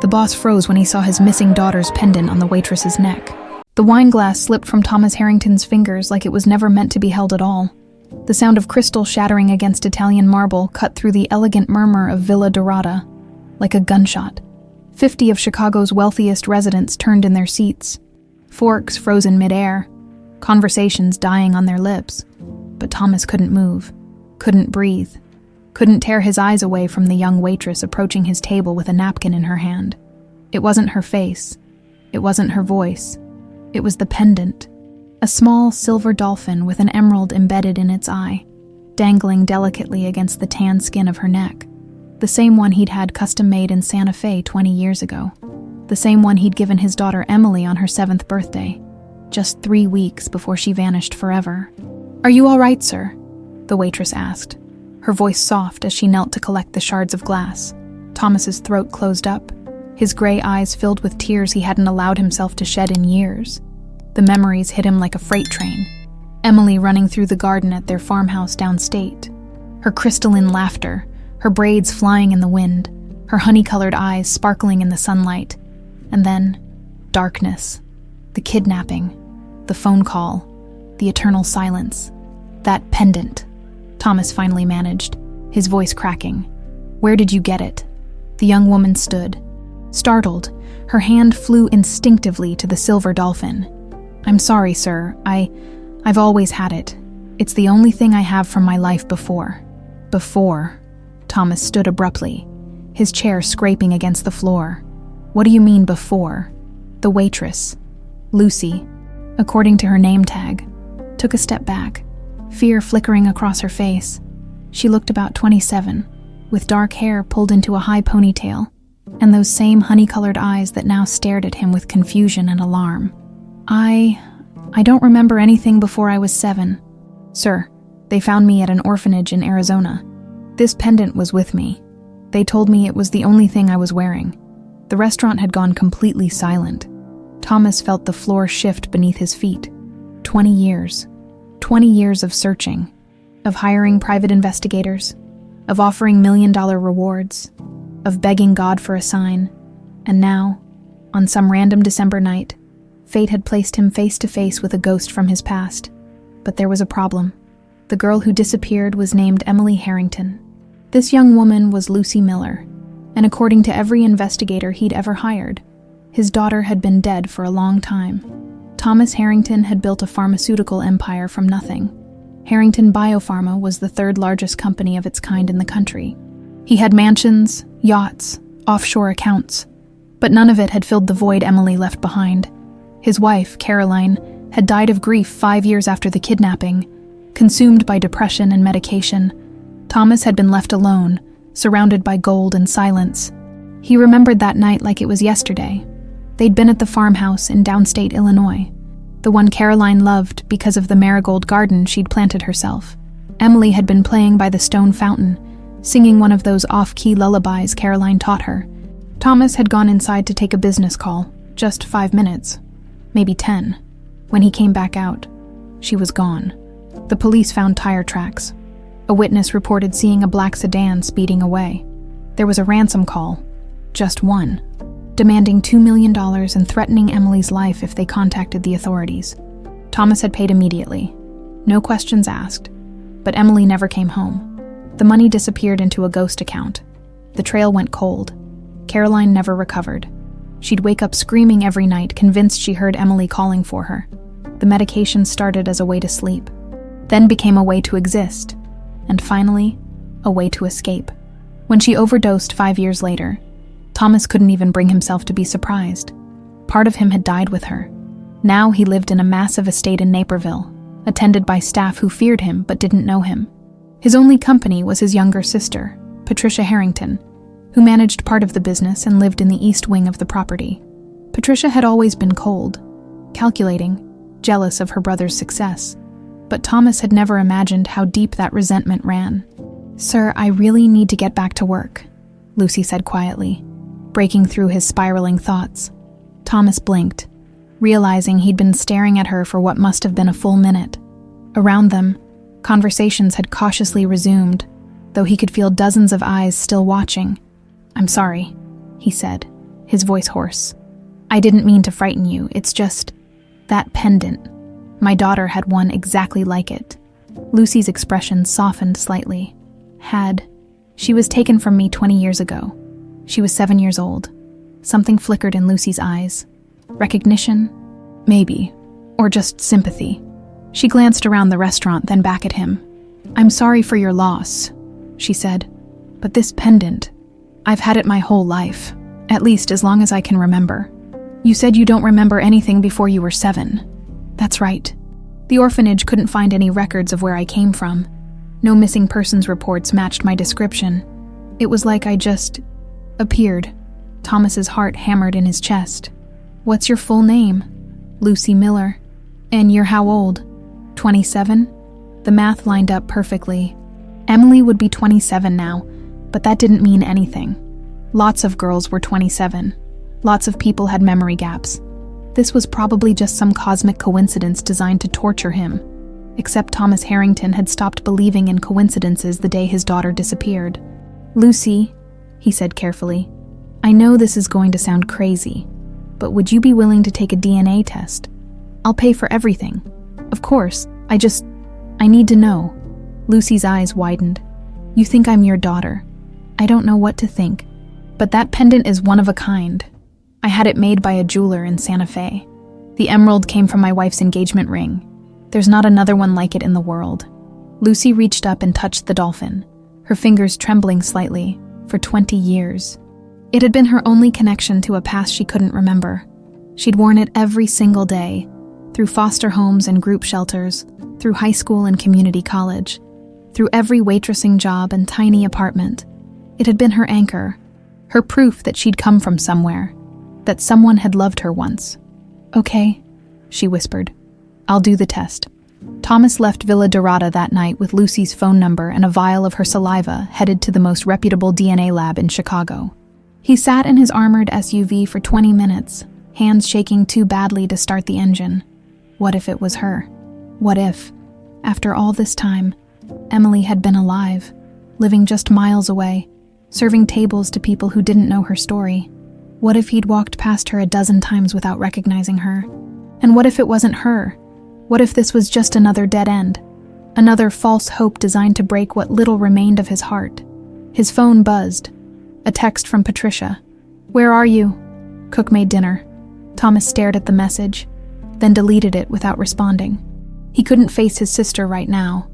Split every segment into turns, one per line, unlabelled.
The boss froze when he saw his missing daughter's pendant on the waitress's neck. The wine glass slipped from Thomas Harrington's fingers like it was never meant to be held at all. The sound of crystal shattering against Italian marble cut through the elegant murmur of Villa Dorada like a gunshot. 50 of Chicago's wealthiest residents turned in their seats, forks frozen midair, conversations dying on their lips. But Thomas couldn't move, couldn't breathe, couldn't tear his eyes away from the young waitress approaching his table with a napkin in her hand. It wasn't her face. It wasn't her voice. It was the pendant, a small silver dolphin with an emerald embedded in its eye, dangling delicately against the tan skin of her neck. The same one he'd had custom-made in Santa Fe 20 years ago. The same one he'd given his daughter Emily on her 7th birthday, just 3 weeks before she vanished forever. "Are you all right, sir?" the waitress asked, her voice soft as she knelt to collect the shards of glass. Thomas's throat closed up, his gray eyes filled with tears he hadn't allowed himself to shed in years. The memories hit him like a freight train. Emily running through the garden at their farmhouse downstate. Her crystalline laughter, her braids flying in the wind, her honey-colored eyes sparkling in the sunlight. And then, darkness. The kidnapping. The phone call. The eternal silence. That pendant. Thomas finally managed, his voice cracking. "Where did you get it?" The young woman stood. Startled, her hand flew instinctively to the silver dolphin. "I'm sorry, sir. I've always had it. It's the only thing I have from my life before." "Before?" Thomas stood abruptly, his chair scraping against the floor. "What do you mean, before?" The waitress, Lucy, according to her name tag, took a step back, fear flickering across her face. She looked about 27, with dark hair pulled into a high ponytail, and those same honey-colored eyes that now stared at him with confusion and alarm. I don't remember anything before I was 7. Sir, they found me at an orphanage in Arizona. This pendant was with me. They told me it was the only thing I was wearing. The restaurant had gone completely silent. Thomas felt the floor shift beneath his feet. 20 years. 20 years of searching, of hiring private investigators, of offering million-dollar rewards, of begging God for a sign. And now, on some random December night, fate had placed him face to face with a ghost from his past. But there was a problem. The girl who disappeared was named Emily Harrington. This young woman was Lucy Miller, and according to every investigator he'd ever hired, his daughter had been dead for a long time. Thomas Harrington had built a pharmaceutical empire from nothing. Harrington Biopharma was the 3rd largest company of its kind in the country. He had mansions, yachts, offshore accounts, but none of it had filled the void Emily left behind. His wife, Caroline, had died of grief 5 years after the kidnapping, consumed by depression and medication. Thomas had been left alone, surrounded by gold and silence. He remembered that night like it was yesterday. They'd been at the farmhouse in downstate Illinois, the one Caroline loved because of the marigold garden she'd planted herself. Emily had been playing by the stone fountain, singing one of those off-key lullabies Caroline taught her. Thomas had gone inside to take a business call, just 5 minutes, maybe 10. When he came back out, she was gone. The police found tire tracks. A witness reported seeing a black sedan speeding away. There was a ransom call, just one, demanding $2 million and threatening Emily's life if they contacted the authorities. Thomas had paid immediately. No questions asked. But Emily never came home. The money disappeared into a ghost account. The trail went cold. Caroline never recovered. She'd wake up screaming every night, convinced she heard Emily calling for her. The medication started as a way to sleep, then became a way to exist, and finally, a way to escape. When she overdosed 5 years later, Thomas couldn't even bring himself to be surprised. Part of him had died with her. Now he lived in a massive estate in Naperville, attended by staff who feared him but didn't know him. His only company was his younger sister, Patricia Harrington, who managed part of the business and lived in the east wing of the property. Patricia had always been cold, calculating, jealous of her brother's success. But Thomas had never imagined how deep that resentment ran. "Sir, I really need to get back to work," Lucy said quietly, breaking through his spiraling thoughts. Thomas blinked, realizing he'd been staring at her for what must have been a full minute. Around them, conversations had cautiously resumed, though he could feel dozens of eyes still watching. "I'm sorry," he said, his voice hoarse. "I didn't mean to frighten you, it's just that pendant. My daughter had one exactly like it." Lucy's expression softened slightly. She was taken from me 20 years ago. She was 7 years old. Something flickered in Lucy's eyes. Recognition? Maybe. Or just sympathy. She glanced around the restaurant, then back at him. "I'm sorry for your loss," she said. "But this pendant, I've had it my whole life, at least as long as I can remember." "You said you don't remember anything before you were 7. "That's right. The orphanage couldn't find any records of where I came from. No missing persons reports matched my description. It was like I just appeared." Thomas's heart hammered in his chest. "What's your full name?" "Lucy Miller." "And you're how old?" 27? The math lined up perfectly. Emily would be 27 now, but that didn't mean anything. Lots of girls were 27. Lots of people had memory gaps. This was probably just some cosmic coincidence designed to torture him. Except Thomas Harrington had stopped believing in coincidences the day his daughter disappeared. "Lucy," he said carefully, "I know this is going to sound crazy, but would you be willing to take a DNA test? I'll pay for everything. Of course, I need to know." Lucy's eyes widened. "You think I'm your daughter. I don't know what to think, but that pendant is one of a kind. I had it made by a jeweler in Santa Fe. The emerald came from my wife's engagement ring. There's not another one like it in the world." Lucy reached up and touched the dolphin, her fingers trembling slightly. For 20 years. It had been her only connection to a past she couldn't remember. She'd worn it every single day, through foster homes and group shelters, through high school and community college, through every waitressing job and tiny apartment. It had been her anchor, her proof that she'd come from somewhere, that someone had loved her once. "Okay," she whispered. "I'll do the test." Thomas left Villa Dorada that night with Lucy's phone number and a vial of her saliva, headed to the most reputable DNA lab in Chicago. He sat in his armored SUV for 20 minutes, hands shaking too badly to start the engine. What if it was her? What if, after all this time, Emily had been alive, living just miles away, serving tables to people who didn't know her story? What if he'd walked past her a dozen times without recognizing her? And what if it wasn't her? What if this was just another dead end? Another false hope designed to break what little remained of his heart? His phone buzzed. A text from Patricia. "Where are you?" "Cook made dinner." Thomas stared at the message, then deleted it without responding. He couldn't face his sister right now.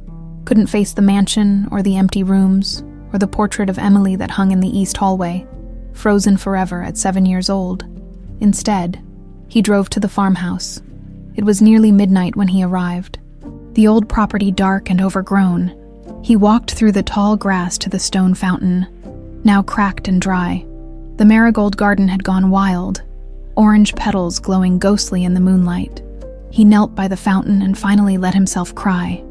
Couldn't face the mansion, or the empty rooms, or the portrait of Emily that hung in the east hallway, frozen forever at 7 years old. Instead, he drove to the farmhouse. It was nearly midnight when he arrived. The old property dark and overgrown. He walked through the tall grass to the stone fountain, now cracked and dry. The marigold garden had gone wild, orange petals glowing ghostly in the moonlight. He knelt by the fountain and finally let himself cry.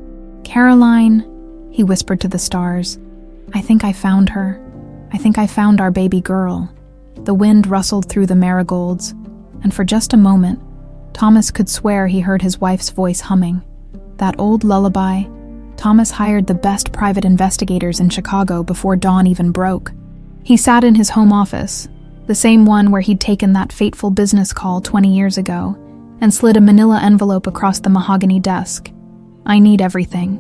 "Caroline," he whispered to the stars, "I think I found her. I think I found our baby girl." The wind rustled through the marigolds, and for just a moment, Thomas could swear he heard his wife's voice humming. That old lullaby. Thomas hired the best private investigators in Chicago before dawn even broke. He sat in his home office, the same one where he'd taken that fateful business call 20 years ago, and slid a manila envelope across the mahogany desk. "I need everything,"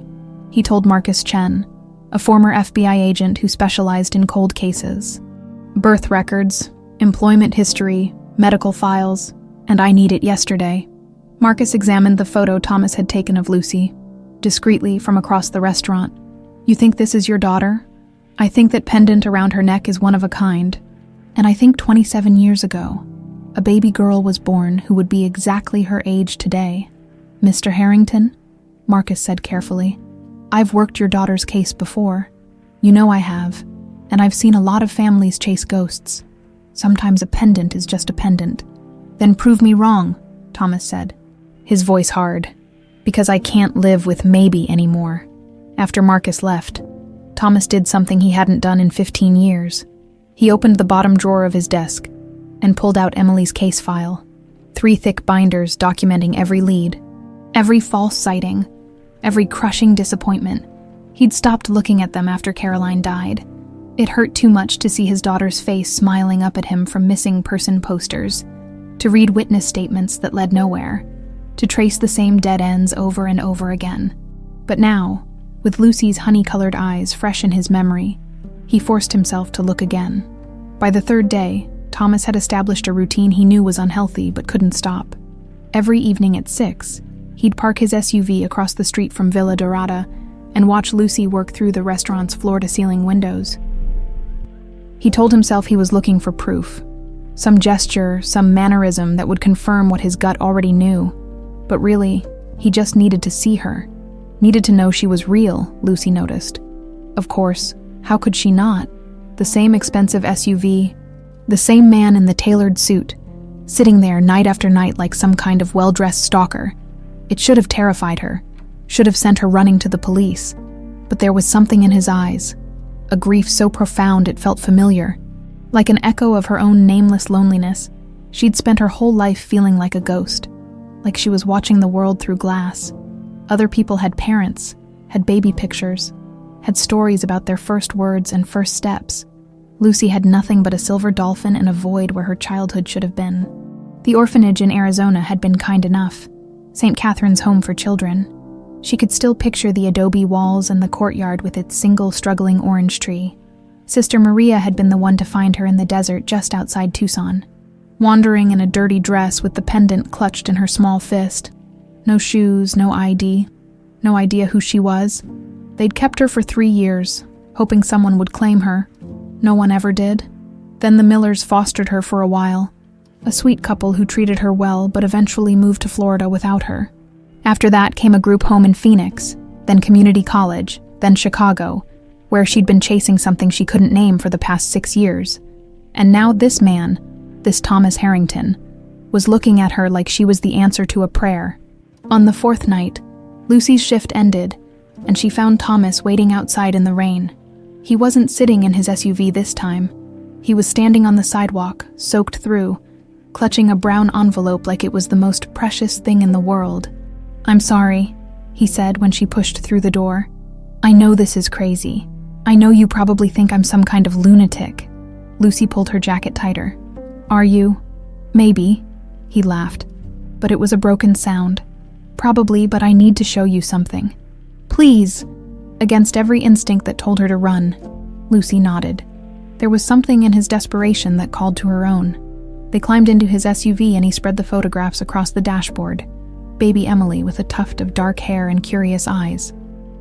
he told Marcus Chen, a former FBI agent who specialized in cold cases. "Birth records, employment history, medical files, and I need it yesterday." Marcus examined the photo Thomas had taken of Lucy, discreetly from across the restaurant. "You think this is your daughter? I think that pendant around her neck is one of a kind. And I think 27 years ago, a baby girl was born who would be exactly her age today." "Mr. Harrington," Marcus said carefully, "I've worked your daughter's case before. You know I have, and I've seen a lot of families chase ghosts. Sometimes a pendant is just a pendant." "Then prove me wrong," Thomas said, his voice hard, "because I can't live with maybe anymore." After Marcus left, Thomas did something he hadn't done in 15 years. He opened the bottom drawer of his desk and pulled out Emily's case file, 3 thick binders documenting every lead, every false sighting, every crushing disappointment. He'd stopped looking at them after Caroline died. It hurt too much to see his daughter's face smiling up at him from missing person posters, to read witness statements that led nowhere, to trace the same dead ends over and over again. But now, with Lucy's honey-colored eyes fresh in his memory, he forced himself to look again. By the third day, Thomas had established a routine he knew was unhealthy but couldn't stop. Every evening at 6, he'd park his SUV across the street from Villa Dorada and watch Lucy work through the restaurant's floor-to-ceiling windows. He told himself he was looking for proof, some gesture, some mannerism that would confirm what his gut already knew. But really, he just needed to see her, needed to know she was real, Lucy noticed. Of course, how could she not? The same expensive SUV, the same man in the tailored suit, sitting there night after night like some kind of well-dressed stalker. It should have terrified her, should have sent her running to the police. But there was something in his eyes, a grief so profound it felt familiar. Like an echo of her own nameless loneliness, she'd spent her whole life feeling like a ghost, like she was watching the world through glass. Other people had parents, had baby pictures, had stories about their first words and first steps. Lucy had nothing but a silver dolphin and a void where her childhood should have been. The orphanage in Arizona had been kind enough, St. Catherine's Home for Children. She could still picture the adobe walls and the courtyard with its single struggling orange tree. Sister Maria had been the one to find her in the desert just outside Tucson, wandering in a dirty dress with the pendant clutched in her small fist. No shoes, no ID, no idea who she was. They'd kept her for 3 years, hoping someone would claim her. No one ever did. Then the Millers fostered her for a while, a sweet couple who treated her well but eventually moved to Florida without her. After that came a group home in Phoenix, then community college, then Chicago, where she'd been chasing something she couldn't name for the past 6 years. And now this man, this Thomas Harrington, was looking at her like she was the answer to a prayer. On the 4th night, Lucy's shift ended, and she found Thomas waiting outside in the rain. He wasn't sitting in his SUV this time. He was standing on the sidewalk, soaked through, clutching a brown envelope like it was the most precious thing in the world. "I'm sorry," he said when she pushed through the door. "I know this is crazy. I know you probably think I'm some kind of lunatic." Lucy pulled her jacket tighter. "Are you?" "Maybe," he laughed. "But it was a broken sound. Probably, but I need to show you something." "Please." Against every instinct that told her to run, Lucy nodded. There was something in his desperation that called to her own. They climbed into his SUV and he spread the photographs across the dashboard. Baby Emily with a tuft of dark hair and curious eyes.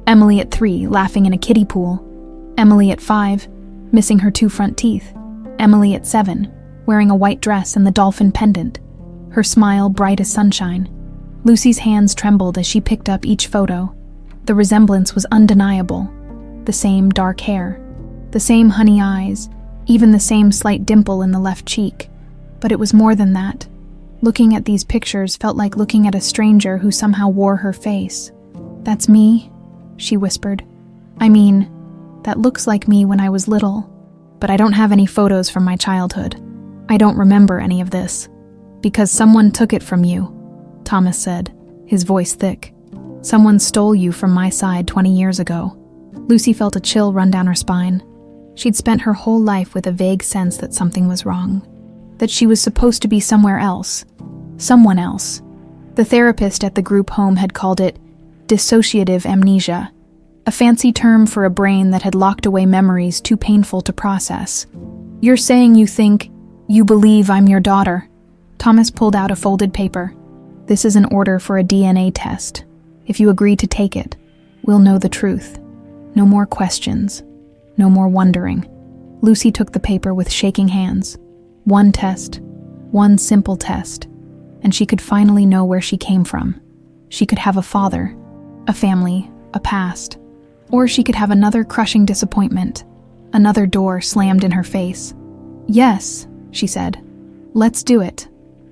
Emily at 3, laughing in a kiddie pool. Emily at 5, missing her 2 front teeth. Emily at 7, wearing a white dress and the dolphin pendant, her smile bright as sunshine. Lucy's hands trembled as she picked up each photo. The resemblance was undeniable. The same dark hair, the same honey eyes, even the same slight dimple in the left cheek. But it was more than that. Looking at these pictures felt like looking at a stranger who somehow wore her face. "That's me," she whispered. "I mean, that looks like me when I was little, but I don't have any photos from my childhood. I don't remember any of this." "Because someone took it from you," Thomas said, his voice thick. "Someone stole you from my side 20 years ago." Lucy felt a chill run down her spine. She'd spent her whole life with a vague sense that something was wrong, that she was supposed to be somewhere else, someone else. The therapist at the group home had called it dissociative amnesia, a fancy term for a brain that had locked away memories too painful to process. "You're saying you believe I'm your daughter." Thomas pulled out a folded paper. "This is an order for a DNA test. If you agree to take it, we'll know the truth. No more questions. No more wondering." Lucy took the paper with shaking hands. One test, one simple test, and she could finally know where she came from. She could have a father, a family, a past. Or she could have another crushing disappointment, another door slammed in her face. "Yes," she said. "Let's do it."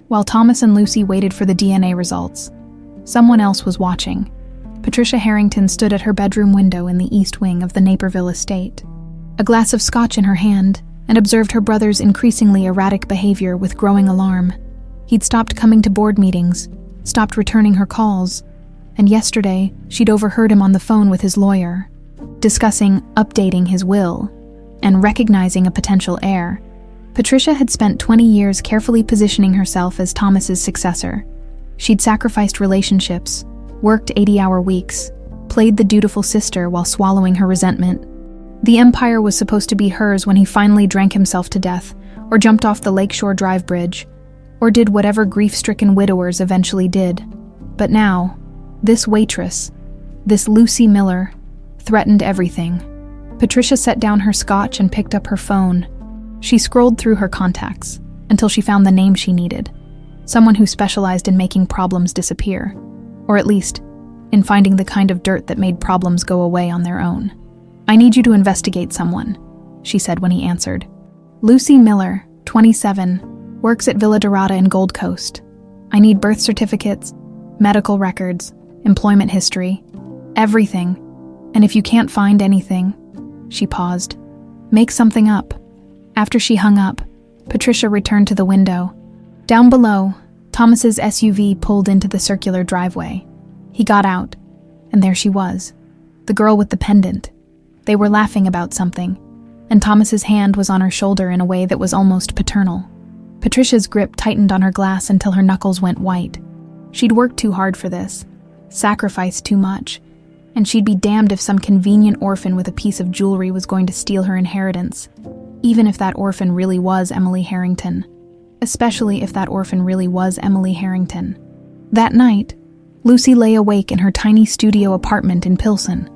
While Thomas and Lucy waited for the DNA results, someone else was watching. Patricia Harrington stood at her bedroom window in the east wing of the Naperville estate, a glass of scotch in her hand, and observed her brother's increasingly erratic behavior with growing alarm. He'd stopped coming to board meetings, stopped returning her calls, and yesterday she'd overheard him on the phone with his lawyer, discussing updating his will. and recognizing a potential heir, Patricia had spent 20 years carefully positioning herself as Thomas's successor. She'd sacrificed relationships, worked 80-hour weeks, played the dutiful sister while swallowing her resentment. The empire was supposed to be hers when he finally drank himself to death, or jumped off the Lakeshore Drive bridge, or did whatever grief-stricken widowers eventually did. But now, this waitress, this Lucy Miller, threatened everything. Patricia set down her scotch and picked up her phone. She scrolled through her contacts until she found the name she needed, someone who specialized in making problems disappear, or at least, in finding the kind of dirt that made problems go away on their own. "I need you to investigate someone," she said when he answered. "Lucy Miller, 27, works at Villa Dorada in Gold Coast. I need birth certificates, medical records, employment history, everything. And if you can't find anything," she paused, "make something up." After she hung up, Patricia returned to the window. Down below, Thomas's SUV pulled into the circular driveway. He got out, and there she was, the girl with the pendant. They were laughing about something, and Thomas's hand was on her shoulder in a way that was almost paternal. Patricia's grip tightened on her glass until her knuckles went white. She'd worked too hard for this, sacrificed too much, and she'd be damned if some convenient orphan with a piece of jewelry was going to steal her inheritance, even if that orphan really was Emily Harrington. Especially if that orphan really was Emily Harrington. That night, Lucy lay awake in her tiny studio apartment in Pilsen,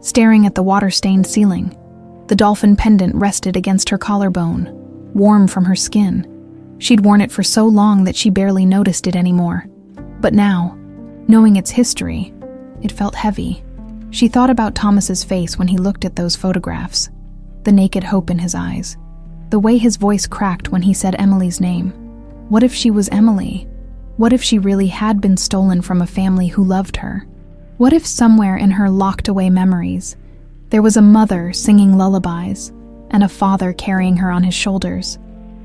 staring at the water-stained ceiling. The dolphin pendant rested against her collarbone, warm from her skin. She'd worn it for so long that she barely noticed it anymore. But now, knowing its history, it felt heavy. She thought about Thomas's face when he looked at those photographs, the naked hope in his eyes, the way his voice cracked when he said Emily's name. What if she was Emily? What if she really had been stolen from a family who loved her? What if somewhere in her locked-away memories, there was a mother singing lullabies and a father carrying her on his shoulders?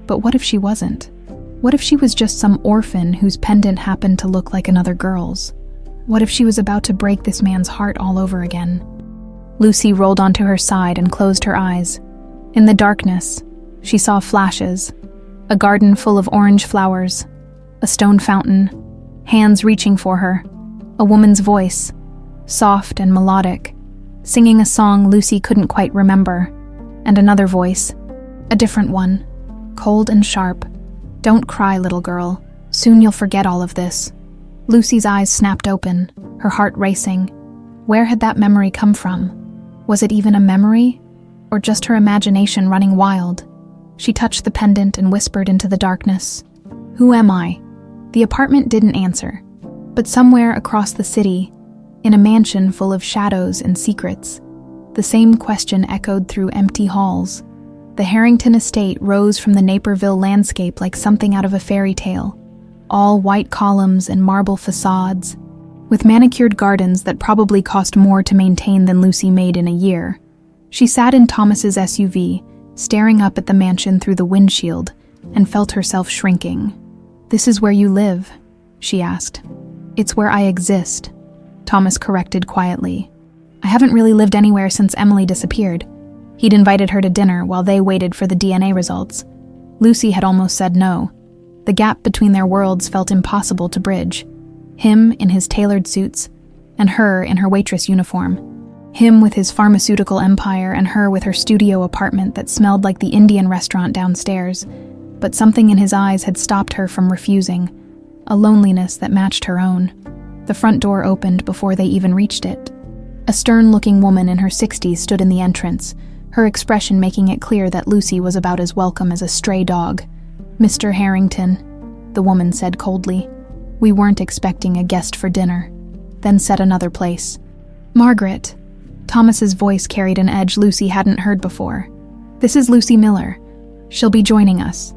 But what if she wasn't? What if she was just some orphan whose pendant happened to look like another girl's? What if she was about to break this man's heart all over again? Lucy rolled onto her side and closed her eyes. In the darkness, she saw flashes, a garden full of orange flowers, a stone fountain, hands reaching for her, a woman's voice, soft and melodic, singing a song Lucy couldn't quite remember, and another voice, a different one, cold and sharp. "Don't cry, little girl. Soon you'll forget all of this." Lucy's eyes snapped open, her heart racing. Where had that memory come from? Was it even a memory, or just her imagination running wild? She touched the pendant and whispered into the darkness, "Who am I?" The apartment didn't answer, but somewhere across the city, in a mansion full of shadows and secrets, the same question echoed through empty halls. The Harrington estate rose from the Naperville landscape like something out of a fairy tale, all white columns and marble facades, with manicured gardens that probably cost more to maintain than Lucy made in a year. She sat in Thomas's SUV, staring up at the mansion through the windshield, and felt herself shrinking. "This is where you live?" she asked. "It's where I exist," Thomas corrected quietly. "I haven't really lived anywhere since Emily disappeared." He'd invited her to dinner while they waited for the DNA results. Lucy had almost said no. The gap between their worlds felt impossible to bridge. Him in his tailored suits, and her in her waitress uniform. Him with his pharmaceutical empire and her with her studio apartment that smelled like the Indian restaurant downstairs. But something in his eyes had stopped her from refusing, a loneliness that matched her own. The front door opened before they even reached it. A stern-looking woman in her 60s stood in the entrance, her expression making it clear that Lucy was about as welcome as a stray dog. "Mr. Harrington," the woman said coldly. "We weren't expecting a guest for dinner," then said another place. "Margaret." Thomas's voice carried an edge Lucy hadn't heard before. "This is Lucy Miller. She'll be joining us."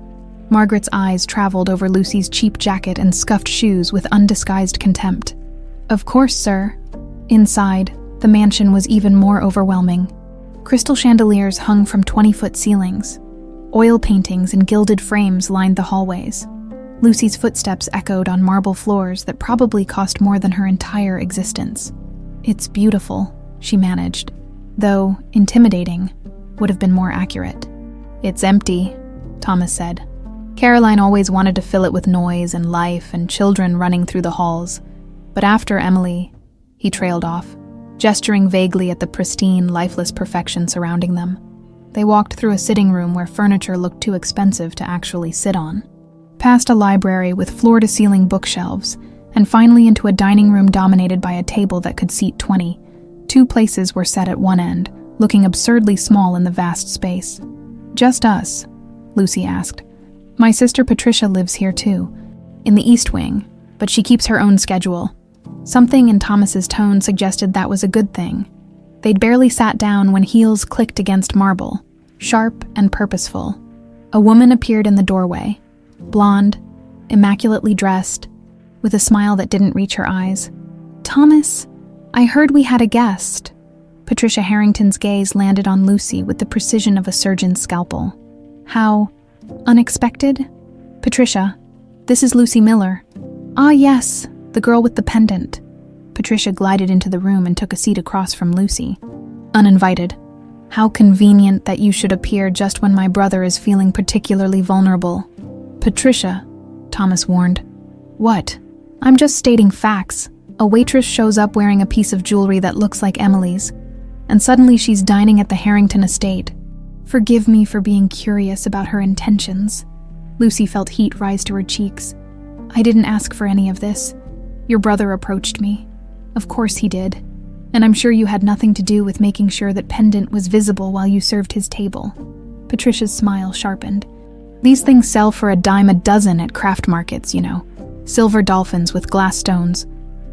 Margaret's eyes traveled over Lucy's cheap jacket and scuffed shoes with undisguised contempt. "Of course, sir." Inside, the mansion was even more overwhelming. Crystal chandeliers hung from 20-foot ceilings. Oil paintings in gilded frames lined the hallways. Lucy's footsteps echoed on marble floors that probably cost more than her entire existence. "It's beautiful," she managed, though intimidating. would have been more accurate. "It's empty," Thomas said. Caroline always wanted to fill it with noise and life and children running through the halls. But after Emily, he trailed off, gesturing vaguely at the pristine, lifeless perfection surrounding them. They walked through a sitting room where furniture looked too expensive to actually sit on, past a library with floor-to-ceiling bookshelves, and finally into a dining room dominated by a table that could seat 20. 2 places were set at one end, looking absurdly small in the vast space. "Just us?" Lucy asked. "My sister Patricia lives here too, in the East Wing, but she keeps her own schedule." Something in Thomas's tone suggested that was a good thing. They'd barely sat down when heels clicked against marble, sharp and purposeful. A woman appeared in the doorway, blonde, immaculately dressed, with a smile that didn't reach her eyes. "Thomas, I heard we had a guest." Patricia Harrington's gaze landed on Lucy with the precision of a surgeon's scalpel. "How unexpected?" "Patricia, this is Lucy Miller." "Ah, yes, the girl with the pendant." Patricia glided into the room and took a seat across from Lucy. "Uninvited. How convenient that you should appear just when my brother is feeling particularly vulnerable." "Patricia," Thomas warned. "What?" "I'm just stating facts. A waitress shows up wearing a piece of jewelry that looks like Emily's, and suddenly she's dining at the Harrington estate. Forgive me for being curious about her intentions." Lucy felt heat rise to her cheeks. "I didn't ask for any of this. Your brother approached me. Of course he did. And I'm sure you had nothing to do with making sure that Pendant was visible while you served his table." Patricia's smile sharpened. "These things sell for $10 a dozen at craft markets, you know. Silver dolphins with glass stones.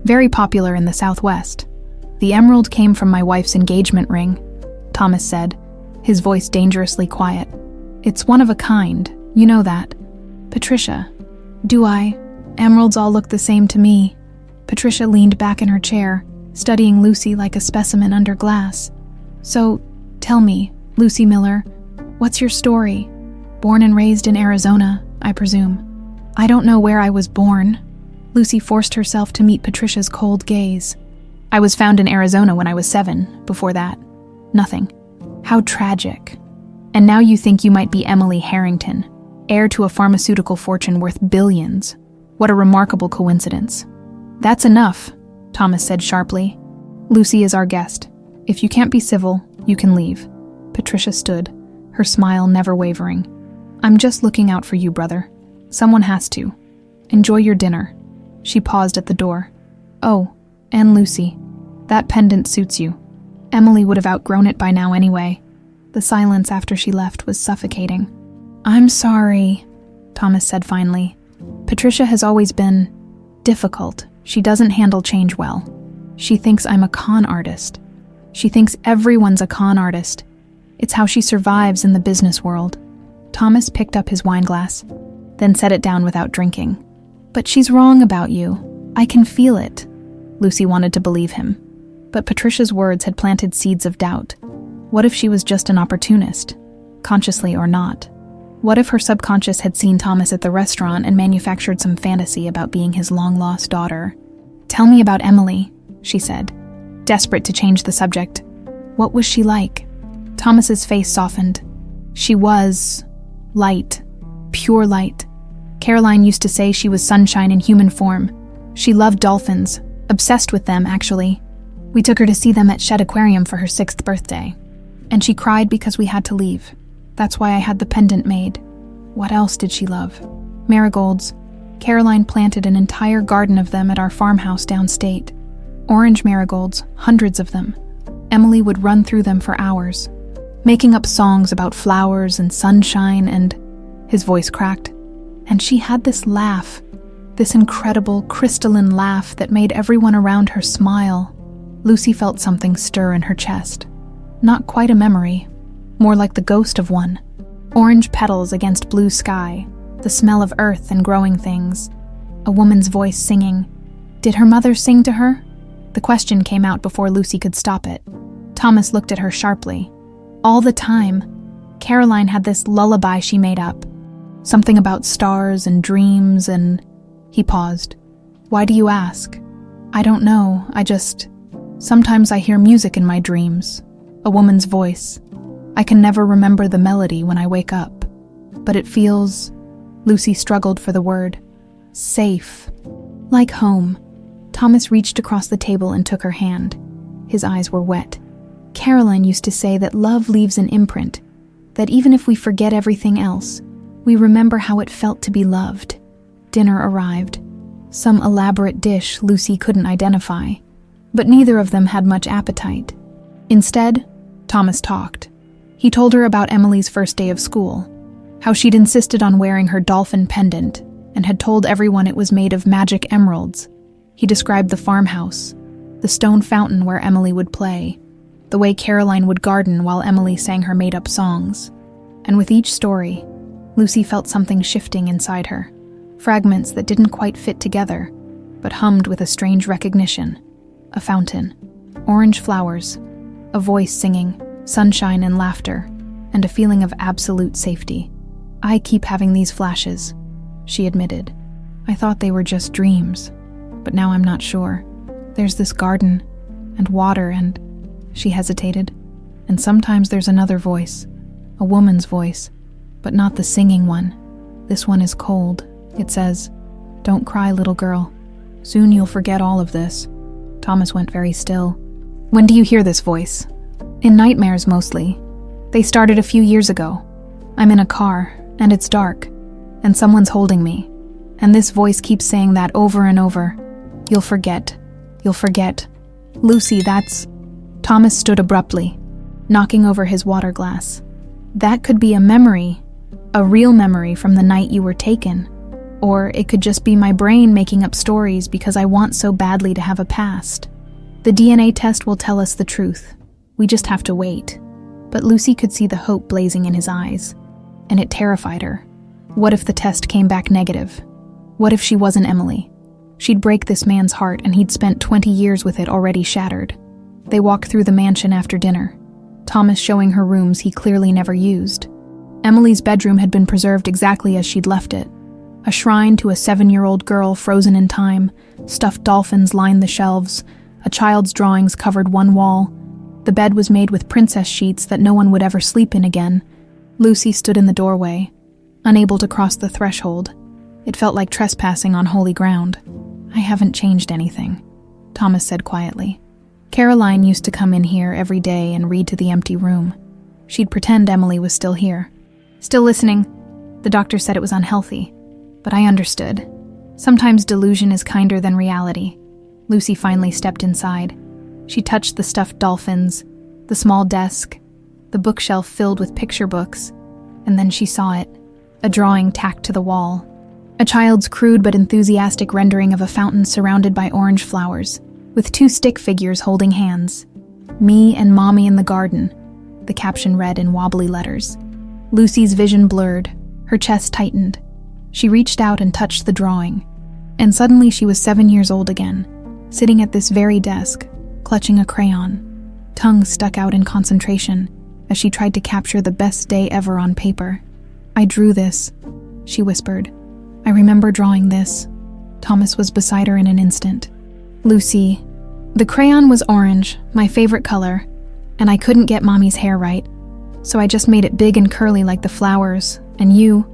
Very popular in the Southwest. The emerald came from my wife's engagement ring," Thomas said, his voice dangerously quiet. "It's one of a kind, you know that." "Patricia, do I? Emeralds all look the same to me." Patricia leaned back in her chair, studying Lucy like a specimen under glass. "So, tell me, Lucy Miller, what's your story? Born and raised in Arizona, I presume." "I don't know where I was born." Lucy forced herself to meet Patricia's cold gaze. "I was found in Arizona when I was 7. Before that, nothing." "How tragic. And now you think you might be Emily Harrington, heir to a pharmaceutical fortune worth billions. What a remarkable coincidence." "That's enough," Thomas said sharply. "Lucy is our guest. If you can't be civil, you can leave." Patricia stood, her smile never wavering. "I'm just looking out for you, brother. Someone has to. Enjoy your dinner." She paused at the door. "Oh, and Lucy, that pendant suits you. Emily would have outgrown it by now anyway." The silence after she left was suffocating. "I'm sorry," Thomas said finally. "Patricia has always been difficult. She doesn't handle change well. She thinks I'm a con artist. She thinks everyone's a con artist. It's how she survives in the business world." Thomas picked up his wineglass, then set it down without drinking. "But she's wrong about you. I can feel it." Lucy wanted to believe him, but Patricia's words had planted seeds of doubt. What if she was just an opportunist, consciously or not? What if her subconscious had seen Thomas at the restaurant and manufactured some fantasy about being his long-lost daughter? "Tell me about Emily," she said, desperate to change the subject. "What was she like?" Thomas's face softened. "She was light, pure light. Caroline used to say she was sunshine in human form. She loved dolphins, obsessed with them, actually. We took her to see them at Shed Aquarium for her 6th birthday. And she cried because we had to leave. That's why I had the pendant made." "What else did she love?" "Marigolds. Caroline planted an entire garden of them at our farmhouse downstate. Orange marigolds, hundreds of them. Emily would run through them for hours, making up songs about flowers and sunshine and..." His voice cracked. "And she had this laugh, this incredible, crystalline laugh that made everyone around her smile." Lucy felt something stir in her chest. Not quite a memory, more like the ghost of one. Orange petals against blue sky, the smell of earth and growing things. A woman's voice singing. Did her mother sing to her? The question came out before Lucy could stop it. Thomas looked at her sharply. All the time, Caroline had this lullaby she made up. Something about stars and dreams and... He paused. "Why do you ask?" "I don't know, sometimes I hear music in my dreams. A woman's voice. I can never remember the melody when I wake up. But it feels," Lucy struggled for the word, "safe. Like home." Thomas reached across the table and took her hand. His eyes were wet. "Caroline used to say that love leaves an imprint, that even if we forget everything else, we remember how it felt to be loved." Dinner arrived. Some elaborate dish Lucy couldn't identify, but neither of them had much appetite. Instead, Thomas talked. He told her about Emily's first day of school, how she'd insisted on wearing her dolphin pendant and had told everyone it was made of magic emeralds. He described the farmhouse, the stone fountain where Emily would play, the way Caroline would garden while Emily sang her made-up songs. And with each story, Lucy felt something shifting inside her, fragments that didn't quite fit together, but hummed with a strange recognition. A fountain, orange flowers, a voice singing, sunshine and laughter, and a feeling of absolute safety. "I keep having these flashes," she admitted. "I thought they were just dreams, but now I'm not sure. There's this garden, and water, and..." She hesitated. "And sometimes there's another voice, a woman's voice, but not the singing one. This one is cold. It says, 'Don't cry, little girl. Soon you'll forget all of this.'" Thomas went very still. "When do you hear this voice?" "In nightmares, mostly. They started a few years ago. I'm in a car, and it's dark, and someone's holding me. And this voice keeps saying that over and over. 'You'll forget. You'll forget.'" "Lucy, that's..." Thomas stood abruptly, knocking over his water glass. "That could be a memory, a real memory from the night you were taken. Or it could just be my brain making up stories because I want so badly to have a past. The DNA test will tell us the truth. We just have to wait." But Lucy could see the hope blazing in his eyes, and it terrified her. What if the test came back negative? What if she wasn't Emily? She'd break this man's heart, and he'd spent 20 years with it already shattered. They walked through the mansion after dinner, Thomas showing her rooms he clearly never used. Emily's bedroom had been preserved exactly as she'd left it. A shrine to a 7-year-old girl frozen in time, stuffed dolphins lined the shelves, a child's drawings covered one wall. The bed was made with princess sheets that no one would ever sleep in again. Lucy stood in the doorway, unable to cross the threshold. It felt like trespassing on holy ground. "I haven't changed anything," Thomas said quietly. "Caroline used to come in here every day and read to the empty room. She'd pretend Emily was still here." "Still listening." The doctor said it was unhealthy, but I understood. Sometimes delusion is kinder than reality. Lucy finally stepped inside. She touched the stuffed dolphins, the small desk, the bookshelf filled with picture books, and then she saw it, a drawing tacked to the wall. A child's crude but enthusiastic rendering of a fountain surrounded by orange flowers, with 2 stick figures holding hands. "Me and Mommy in the garden," the caption read in wobbly letters. Lucy's vision blurred, her chest tightened. She reached out and touched the drawing, and suddenly she was 7 years old again, sitting at this very desk, clutching a crayon. Tongue stuck out in concentration as she tried to capture the best day ever on paper. "I drew this," she whispered. "I remember drawing this." Thomas was beside her in an instant. "Lucy, the crayon was orange, my favorite color, and I couldn't get Mommy's hair right, so I just made it big and curly like the flowers, and you..."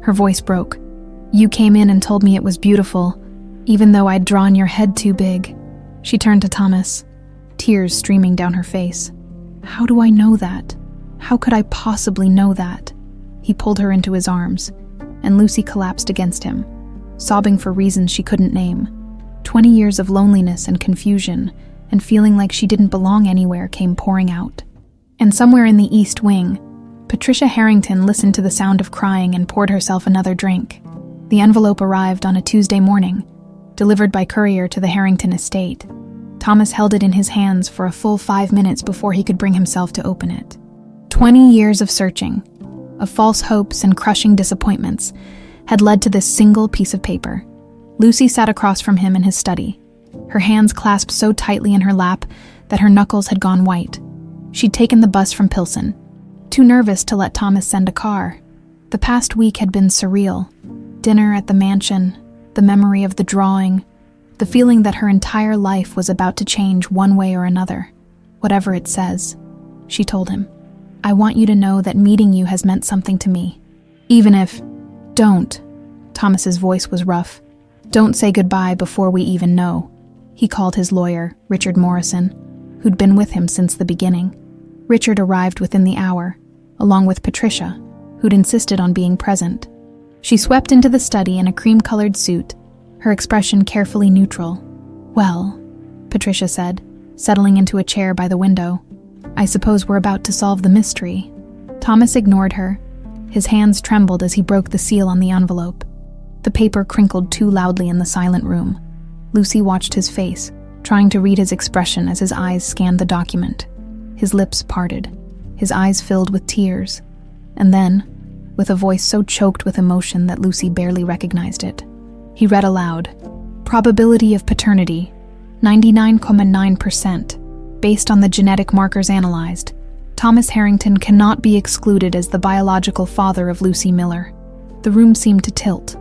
Her voice broke. "You came in and told me it was beautiful, even though I'd drawn your head too big." She turned to Thomas, tears streaming down her face. "How do I know that? How could I possibly know that?" He pulled her into his arms, and Lucy collapsed against him, sobbing for reasons she couldn't name. 20 years of loneliness and confusion, and feeling like she didn't belong anywhere came pouring out. And somewhere in the East Wing, Patricia Harrington listened to the sound of crying and poured herself another drink. The envelope arrived on a Tuesday morning, delivered by courier to the Harrington estate. Thomas held it in his hands for a full 5 minutes before he could bring himself to open it. 20 years of searching, of false hopes and crushing disappointments, had led to this single piece of paper. Lucy sat across from him in his study, her hands clasped so tightly in her lap that her knuckles had gone white. She'd taken the bus from Pilsen, too nervous to let Thomas send a car. The past week had been surreal. Dinner at the mansion, the memory of the drawing, the feeling that her entire life was about to change one way or another. "Whatever it says," she told him. I want you to know that meeting you has meant something to me. Even if... Don't. Thomas's voice was rough. Don't say goodbye before we even know. He called his lawyer, Richard Morrison, who'd been with him since the beginning. Richard arrived within the hour, along with Patricia, who'd insisted on being present. She swept into the study in a cream-colored suit, her expression carefully neutral. Well, Patricia said, settling into a chair by the window. I suppose we're about to solve the mystery. Thomas ignored her. His hands trembled as he broke the seal on the envelope. The paper crinkled too loudly in the silent room. Lucy watched his face, trying to read his expression as his eyes scanned the document. His lips parted, his eyes filled with tears. And then, with a voice so choked with emotion that Lucy barely recognized it, he read aloud, Probability of paternity, 99.9%. Based on the genetic markers analyzed, Thomas Harrington cannot be excluded as the biological father of Lucy Miller. The room seemed to tilt.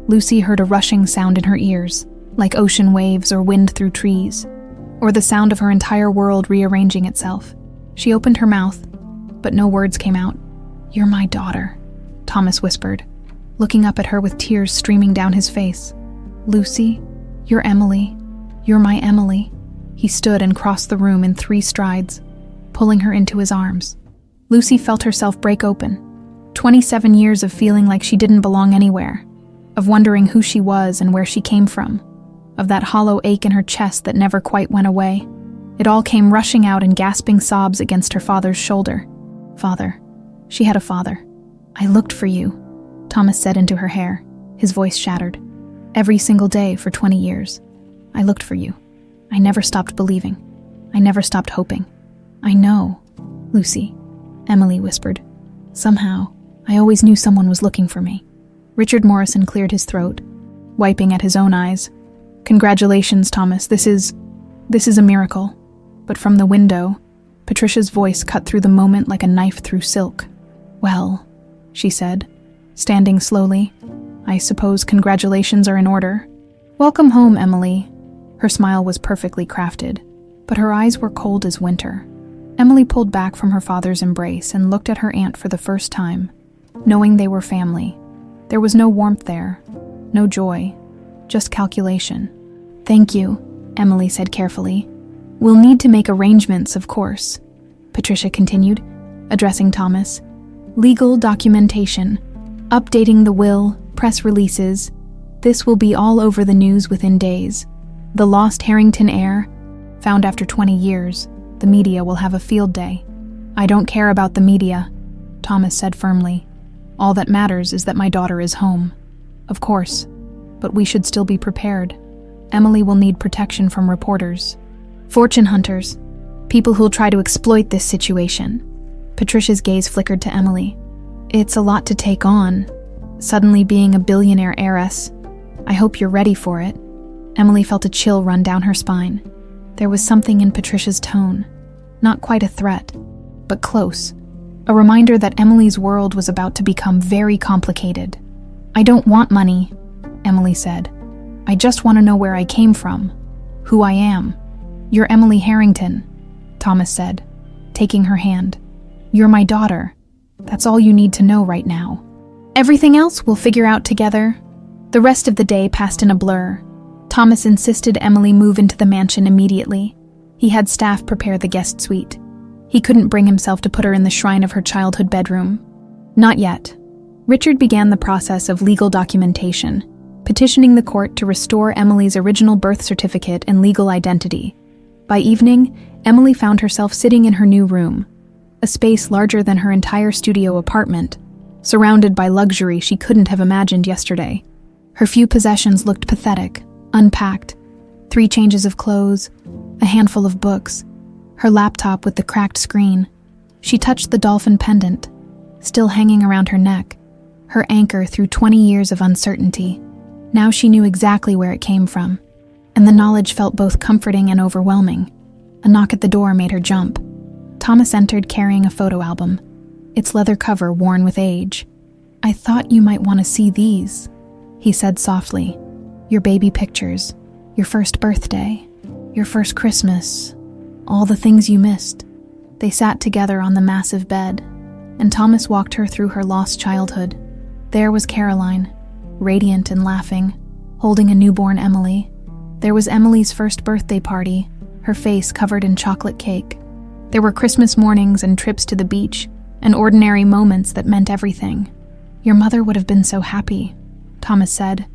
Lucy heard a rushing sound in her ears, like ocean waves or wind through trees, or the sound of her entire world rearranging itself. She opened her mouth, but no words came out. You're my daughter, Thomas whispered, looking up at her with tears streaming down his face. Lucy, you're Emily. You're my Emily. He stood and crossed the room in 3 strides, pulling her into his arms. Lucy felt herself break open. 27 years of feeling like she didn't belong anywhere, of wondering who she was and where she came from, of that hollow ache in her chest that never quite went away. It all came rushing out in gasping sobs against her father's shoulder. Father. She had a father. I looked for you, Thomas said into her hair, his voice shattered. Every single day for 20 years. I looked for you. I never stopped believing. I never stopped hoping. I know, Lucy, Emily whispered. Somehow, I always knew someone was looking for me. Richard Morrison cleared his throat, wiping at his own eyes. Congratulations, Thomas. This is a miracle. But from the window, Patricia's voice cut through the moment like a knife through silk. Well, she said, standing slowly, I suppose congratulations are in order. Welcome home, Emily. Her smile was perfectly crafted, but her eyes were cold as winter. Emily pulled back from her father's embrace and looked at her aunt for the first time, knowing they were family. There was no warmth there, no joy, just calculation. Thank you, Emily said carefully. We'll need to make arrangements, of course, Patricia continued, addressing Thomas. Legal documentation, updating the will, press releases. This will be all over the news within days. The lost Harrington heir, found after 20 years, the media will have a field day. I don't care about the media, Thomas said firmly. All that matters is that my daughter is home. Of course, but we should still be prepared. Emily will need protection from reporters. Fortune hunters, people who'll try to exploit this situation. Patricia's gaze flickered to Emily. It's a lot to take on, suddenly being a billionaire heiress. I hope you're ready for it. Emily felt a chill run down her spine. There was something in Patricia's tone, not quite a threat, but close. A reminder that Emily's world was about to become very complicated. I don't want money, Emily said. I just want to know where I came from, who I am. You're Emily Harrington, Thomas said, taking her hand. You're my daughter. That's all you need to know right now. Everything else we'll figure out together. The rest of the day passed in a blur. Thomas insisted Emily move into the mansion immediately. He had staff prepare the guest suite. He couldn't bring himself to put her in the shrine of her childhood bedroom. Not yet. Richard began the process of legal documentation, petitioning the court to restore Emily's original birth certificate and legal identity. By evening, Emily found herself sitting in her new room, a space larger than her entire studio apartment, surrounded by luxury she couldn't have imagined yesterday. Her few possessions looked pathetic, unpacked. 3 changes of clothes, a handful of books, her laptop with the cracked screen. She touched the dolphin pendant, still hanging around her neck, her anchor through 20 years of uncertainty. Now she knew exactly where it came from, and the knowledge felt both comforting and overwhelming. A knock at the door made her jump. Thomas entered carrying a photo album, its leather cover worn with age. I thought you might want to see these, he said softly. Your baby pictures, your first birthday, your first Christmas, all the things you missed. They sat together on the massive bed, and Thomas walked her through her lost childhood. There was Caroline, radiant and laughing, holding a newborn Emily. There was Emily's first birthday party, her face covered in chocolate cake. There were Christmas mornings and trips to the beach, and ordinary moments that meant everything. "Your mother would have been so happy," Thomas said,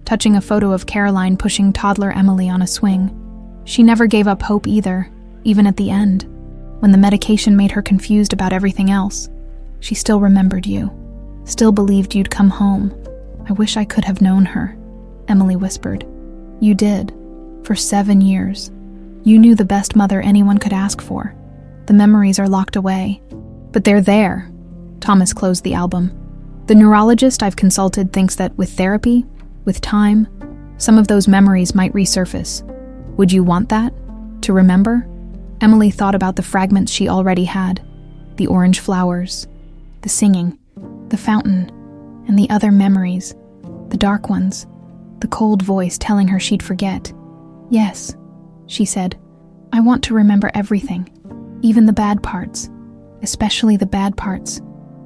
touching a photo of Caroline pushing toddler Emily on a swing. She never gave up hope either, even at the end, when the medication made her confused about everything else. She still remembered you, still believed you'd come home. "I wish I could have known her," Emily whispered. "You did, for 7 years. You knew the best mother anyone could ask for. The memories are locked away, but they're there." Thomas closed the album. "The neurologist I've consulted thinks that with therapy, with time, some of those memories might resurface. Would you want that? To remember?" Emily thought about the fragments she already had, the orange flowers, the singing, the fountain, and the other memories, the dark ones, the cold voice telling her she'd forget. "Yes," she said, "I want to remember everything, even the bad parts, especially the bad parts,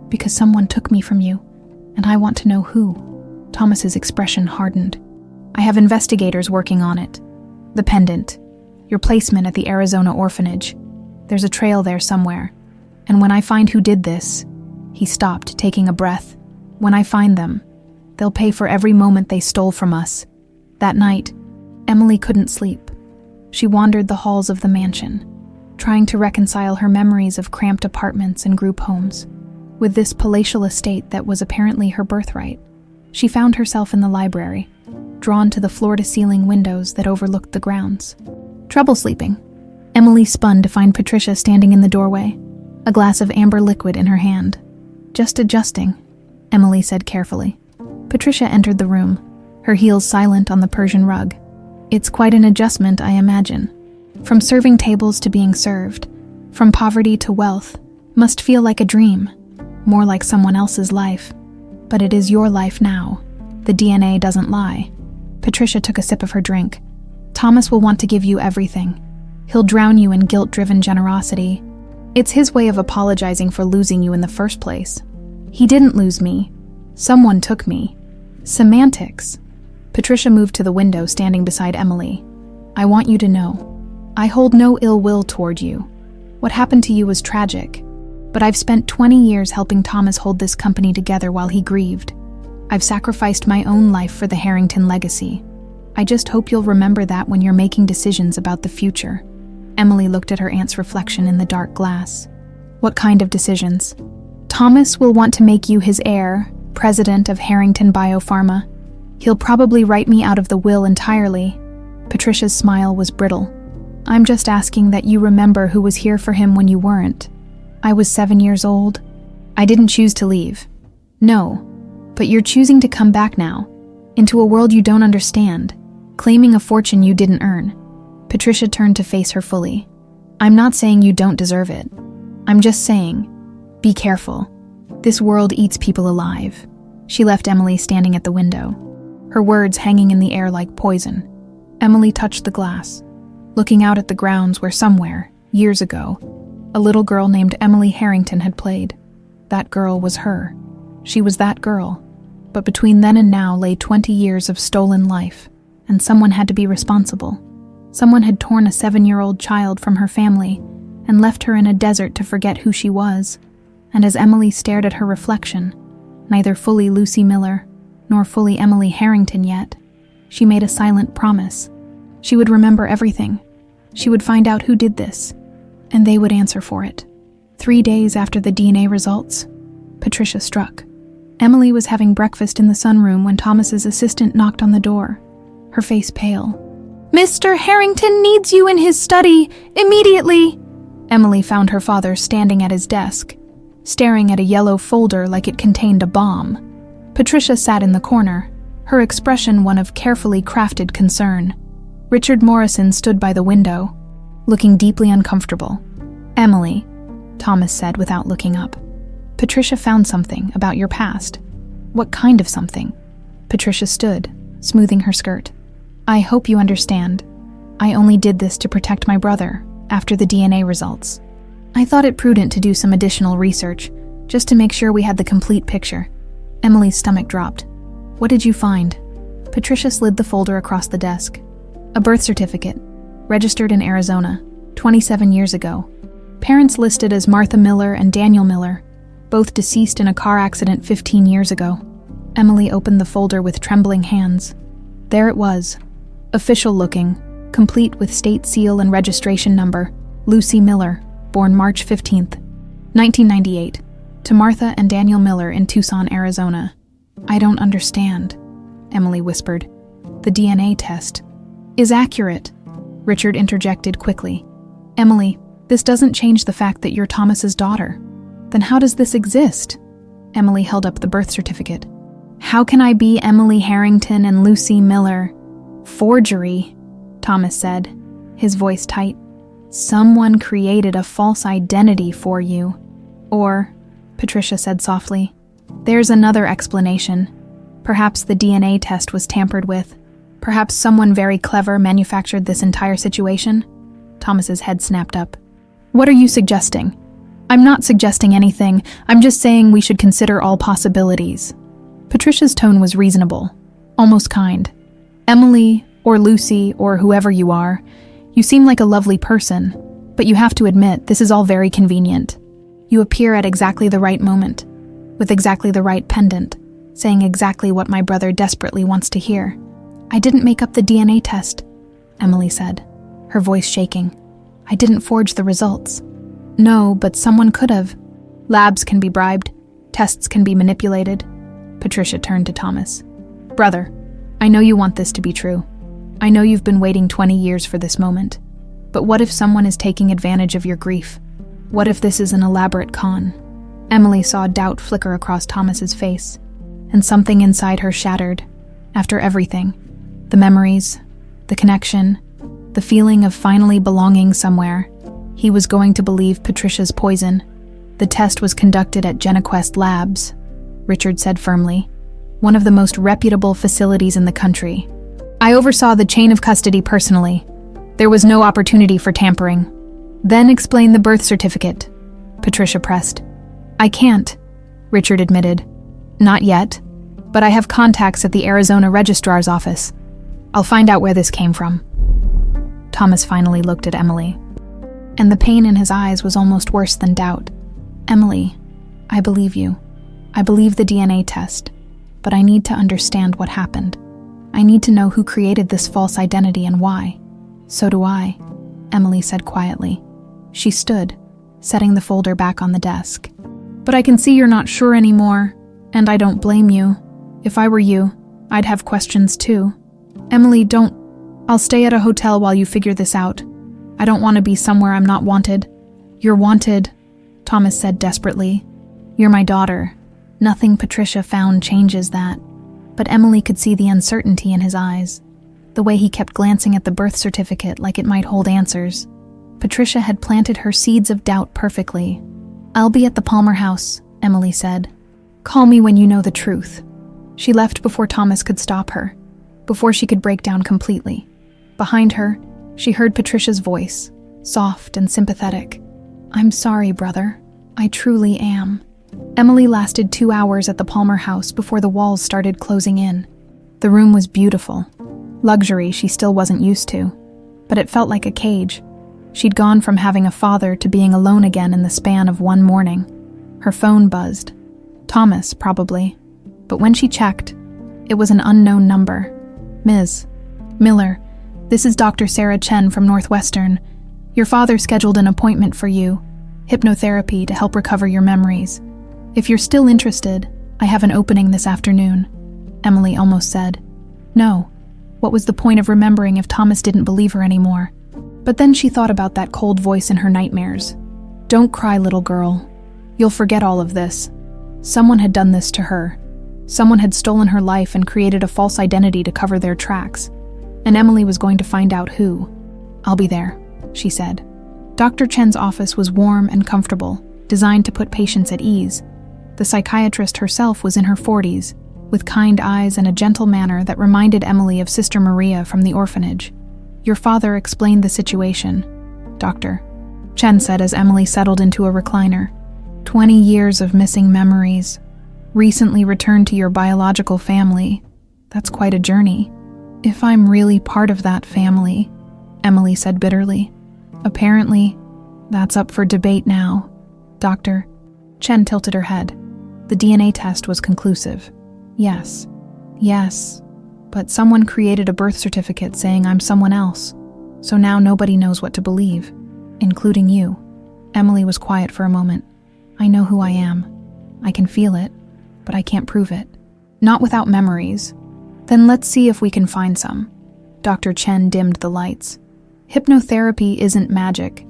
because someone took me from you, and I want to know who." Thomas's expression hardened. "I have investigators working on it. The Pendant, your placement at the Arizona orphanage. There's a trail there somewhere. And when I find who did this," he stopped, taking a breath. "When I find them, they'll pay for every moment they stole from us." That night, Emily couldn't sleep. She wandered the halls of the mansion, trying to reconcile her memories of cramped apartments and group homes with this palatial estate that was apparently her birthright. She found herself in the library, drawn to the floor-to-ceiling windows that overlooked the grounds. "Trouble sleeping?" Emily spun to find Patricia standing in the doorway, a glass of amber liquid in her hand. "Just adjusting," Emily said carefully. Patricia entered the room, her heels silent on the Persian rug. "It's quite an adjustment, I imagine. From serving tables to being served, from poverty to wealth, must feel like a dream, more like someone else's life. But it is your life now. The DNA doesn't lie." Patricia took a sip of her drink. "Thomas will want to give you everything. He'll drown you in guilt-driven generosity. It's his way of apologizing for losing you in the first place. He didn't lose me. Someone took me. Semantics." Patricia moved to the window, standing beside Emily. "I want you to know, I hold no ill will toward you. What happened to you was tragic, but I've spent 20 years helping Thomas hold this company together while he grieved. I've sacrificed my own life for the Harrington legacy. I just hope you'll remember that when you're making decisions about the future." Emily looked at her aunt's reflection in the dark glass. "What kind of decisions?" "Thomas will want to make you his heir, president of Harrington Biopharma. He'll probably write me out of the will entirely." Patricia's smile was brittle. "I'm just asking that you remember who was here for him when you weren't. I was 7 years old. I didn't choose to leave." "No, but you're choosing to come back now, into a world you don't understand, claiming a fortune you didn't earn." Patricia turned to face her fully. "I'm not saying you don't deserve it. I'm just saying, be careful. This world eats people alive." She left Emily standing at the window, her words hanging in the air like poison. Emily touched the glass, looking out at the grounds where somewhere, years ago, a little girl named Emily Harrington had played. That girl was her. She was that girl. But between then and now lay 20 years of stolen life, and someone had to be responsible. Someone had torn a 7-year-old child from her family and left her in a desert to forget who she was. And as Emily stared at her reflection, neither fully Lucy Miller nor fully Emily Harrington yet, she made a silent promise. She would remember everything. She would find out who did this, and they would answer for it. 3 days after the DNA results, Patricia struck. Emily was having breakfast in the sunroom when Thomas's assistant knocked on the door, her face pale. "Mr. Harrington needs you in his study, immediately!" Emily found her father standing at his desk, staring at a yellow folder like it contained a bomb. Patricia sat in the corner, her expression one of carefully crafted concern. Richard Morrison stood by the window, looking deeply uncomfortable. "Emily," Thomas said without looking up, "Patricia found something about your past." "What kind of something?" Patricia stood, smoothing her skirt. "I hope you understand. I only did this to protect my brother after the DNA results." I thought it prudent to do some additional research, just to make sure we had the complete picture. Emily's stomach dropped. What did you find? Patricia slid the folder across the desk. A birth certificate, registered in Arizona, 27 years ago. Parents listed as Martha Miller and Daniel Miller, both deceased in a car accident 15 years ago. Emily opened the folder with trembling hands. There it was, official-looking, complete with state seal and registration number, Lucy Miller, born March 15th, 1998, to Martha and Daniel Miller in Tucson, Arizona. I don't understand, Emily whispered. The DNA test is accurate, Richard interjected quickly. Emily, this doesn't change the fact that you're Thomas's daughter. Then how does this exist? Emily held up the birth certificate. How can I be Emily Harrington and Lucy Miller? Forgery, Thomas said, his voice tight. Someone created a false identity for you. Or, Patricia said softly, there's another explanation. Perhaps the DNA test was tampered with. Perhaps someone very clever manufactured this entire situation. Thomas's head snapped up. What are you suggesting? I'm not suggesting anything. I'm just saying we should consider all possibilities. Patricia's tone was reasonable, almost kind. Emily, or Lucy, or whoever you are, you seem like a lovely person, but you have to admit this is all very convenient. You appear at exactly the right moment, with exactly the right pendant, saying exactly what my brother desperately wants to hear. I didn't make up the DNA test, Emily said, her voice shaking. I didn't forge the results. No, but someone could have. Labs can be bribed. Tests can be manipulated. Patricia turned to Thomas. Brother, I know you want this to be true. I know you've been waiting 20 years for this moment. But what if someone is taking advantage of your grief? What if this is an elaborate con? Emily saw doubt flicker across Thomas's face, and something inside her shattered. After everything, the memories, the connection, the feeling of finally belonging somewhere, he was going to believe Patricia's poison. The test was conducted at GeneQuest Labs, Richard said firmly, one of the most reputable facilities in the country. I oversaw the chain of custody personally. There was no opportunity for tampering. Then explain the birth certificate, Patricia pressed. I can't, Richard admitted. Not yet, but I have contacts at the Arizona Registrar's office. I'll find out where this came from. Thomas finally looked at Emily, and the pain in his eyes was almost worse than doubt. Emily, I believe you. I believe the DNA test, but I need to understand what happened. I need to know who created this false identity and why. So do I, Emily said quietly. She stood, setting the folder back on the desk. But I can see you're not sure anymore, and I don't blame you. If I were you, I'd have questions too. Emily, don't. I'll stay at a hotel while you figure this out. I don't want to be somewhere I'm not wanted. You're wanted, Thomas said desperately. You're my daughter. Nothing Patricia found changes that. But Emily could see the uncertainty in his eyes, the way he kept glancing at the birth certificate like it might hold answers. Patricia had planted her seeds of doubt perfectly. I'll be at the Palmer house, Emily said. Call me when you know the truth. She left before Thomas could stop her, before she could break down completely. Behind her, she heard Patricia's voice, soft and sympathetic. I'm sorry, brother. I truly am. Emily lasted 2 hours at the Palmer house before the walls started closing in. The room was beautiful. Luxury she still wasn't used to, but it felt like a cage. She'd gone from having a father to being alone again in the span of one morning. Her phone buzzed. Thomas, probably. But when she checked, it was an unknown number. Ms. Miller, this is Dr. Sarah Chen from Northwestern. Your father scheduled an appointment for you, hypnotherapy to help recover your memories. If you're still interested, I have an opening this afternoon, Emily almost said. No. What was the point of remembering if Thomas didn't believe her anymore? But then she thought about that cold voice in her nightmares. Don't cry, little girl. You'll forget all of this. Someone had done this to her. Someone had stolen her life and created a false identity to cover their tracks. And Emily was going to find out who. I'll be there, she said. Dr. Chen's office was warm and comfortable, designed to put patients at ease. The psychiatrist herself was in her 40s, with kind eyes and a gentle manner that reminded Emily of Sister Maria from the orphanage. Your father explained the situation, Doctor. Chen said as Emily settled into a recliner. 20 years of missing memories. Recently returned to your biological family. That's quite a journey. If I'm really part of that family, Emily said bitterly. Apparently, that's up for debate now. Doctor. Chen tilted her head. The DNA test was conclusive. Yes, but someone created a birth certificate saying I'm someone else. So now nobody knows what to believe, including you. Emily was quiet for a moment. I know who I am. I can feel it, but I can't prove it. Not without memories. Then let's see if we can find some. Dr. Chen dimmed the lights. Hypnotherapy isn't magic.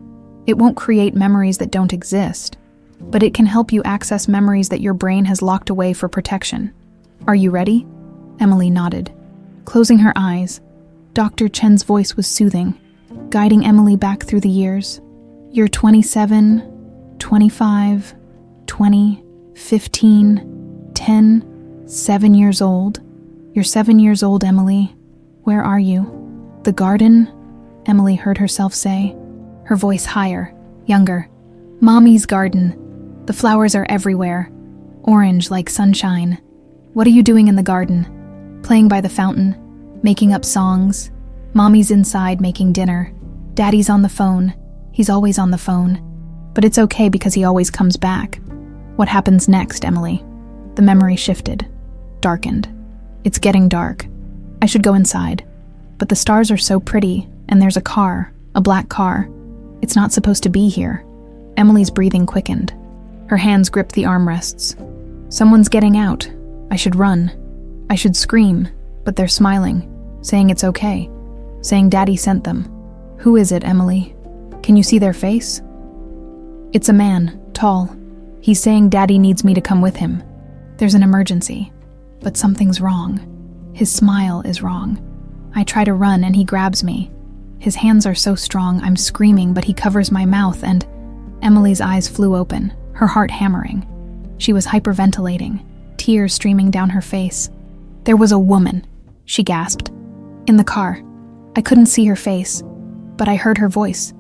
It won't create memories that don't exist, but it can help you access memories that your brain has locked away for protection. Are you ready? Emily nodded. Closing her eyes, Dr. Chen's voice was soothing, guiding Emily back through the years. You're 27, 25, 20, 15, 10, 7 years old. You're 7 years old, Emily. Where are you? The garden? Emily heard herself say, her voice higher, younger. Mommy's garden. The flowers are everywhere, orange like sunshine. What are you doing in the garden? Playing by the fountain, making up songs. Mommy's inside making dinner. Daddy's on the phone. He's always on the phone. But it's okay because he always comes back. What happens next, Emily? The memory shifted, darkened. It's getting dark. I should go inside. But the stars are so pretty, and there's a car, a black car. It's not supposed to be here. Emily's breathing quickened. Her hands gripped the armrests. Someone's getting out. I should run. I should scream, but they're smiling, saying it's okay, saying Daddy sent them. Who is it, Emily? Can you see their face? It's a man, tall. He's saying Daddy needs me to come with him. There's an emergency, but something's wrong. His smile is wrong. I try to run and he grabs me. His hands are so strong, I'm screaming, but he covers my mouth and Emily's eyes flew open, her heart hammering. She was hyperventilating, tears streaming down her face. There was a woman, she gasped. In the car. I couldn't see her face, but I heard her voice.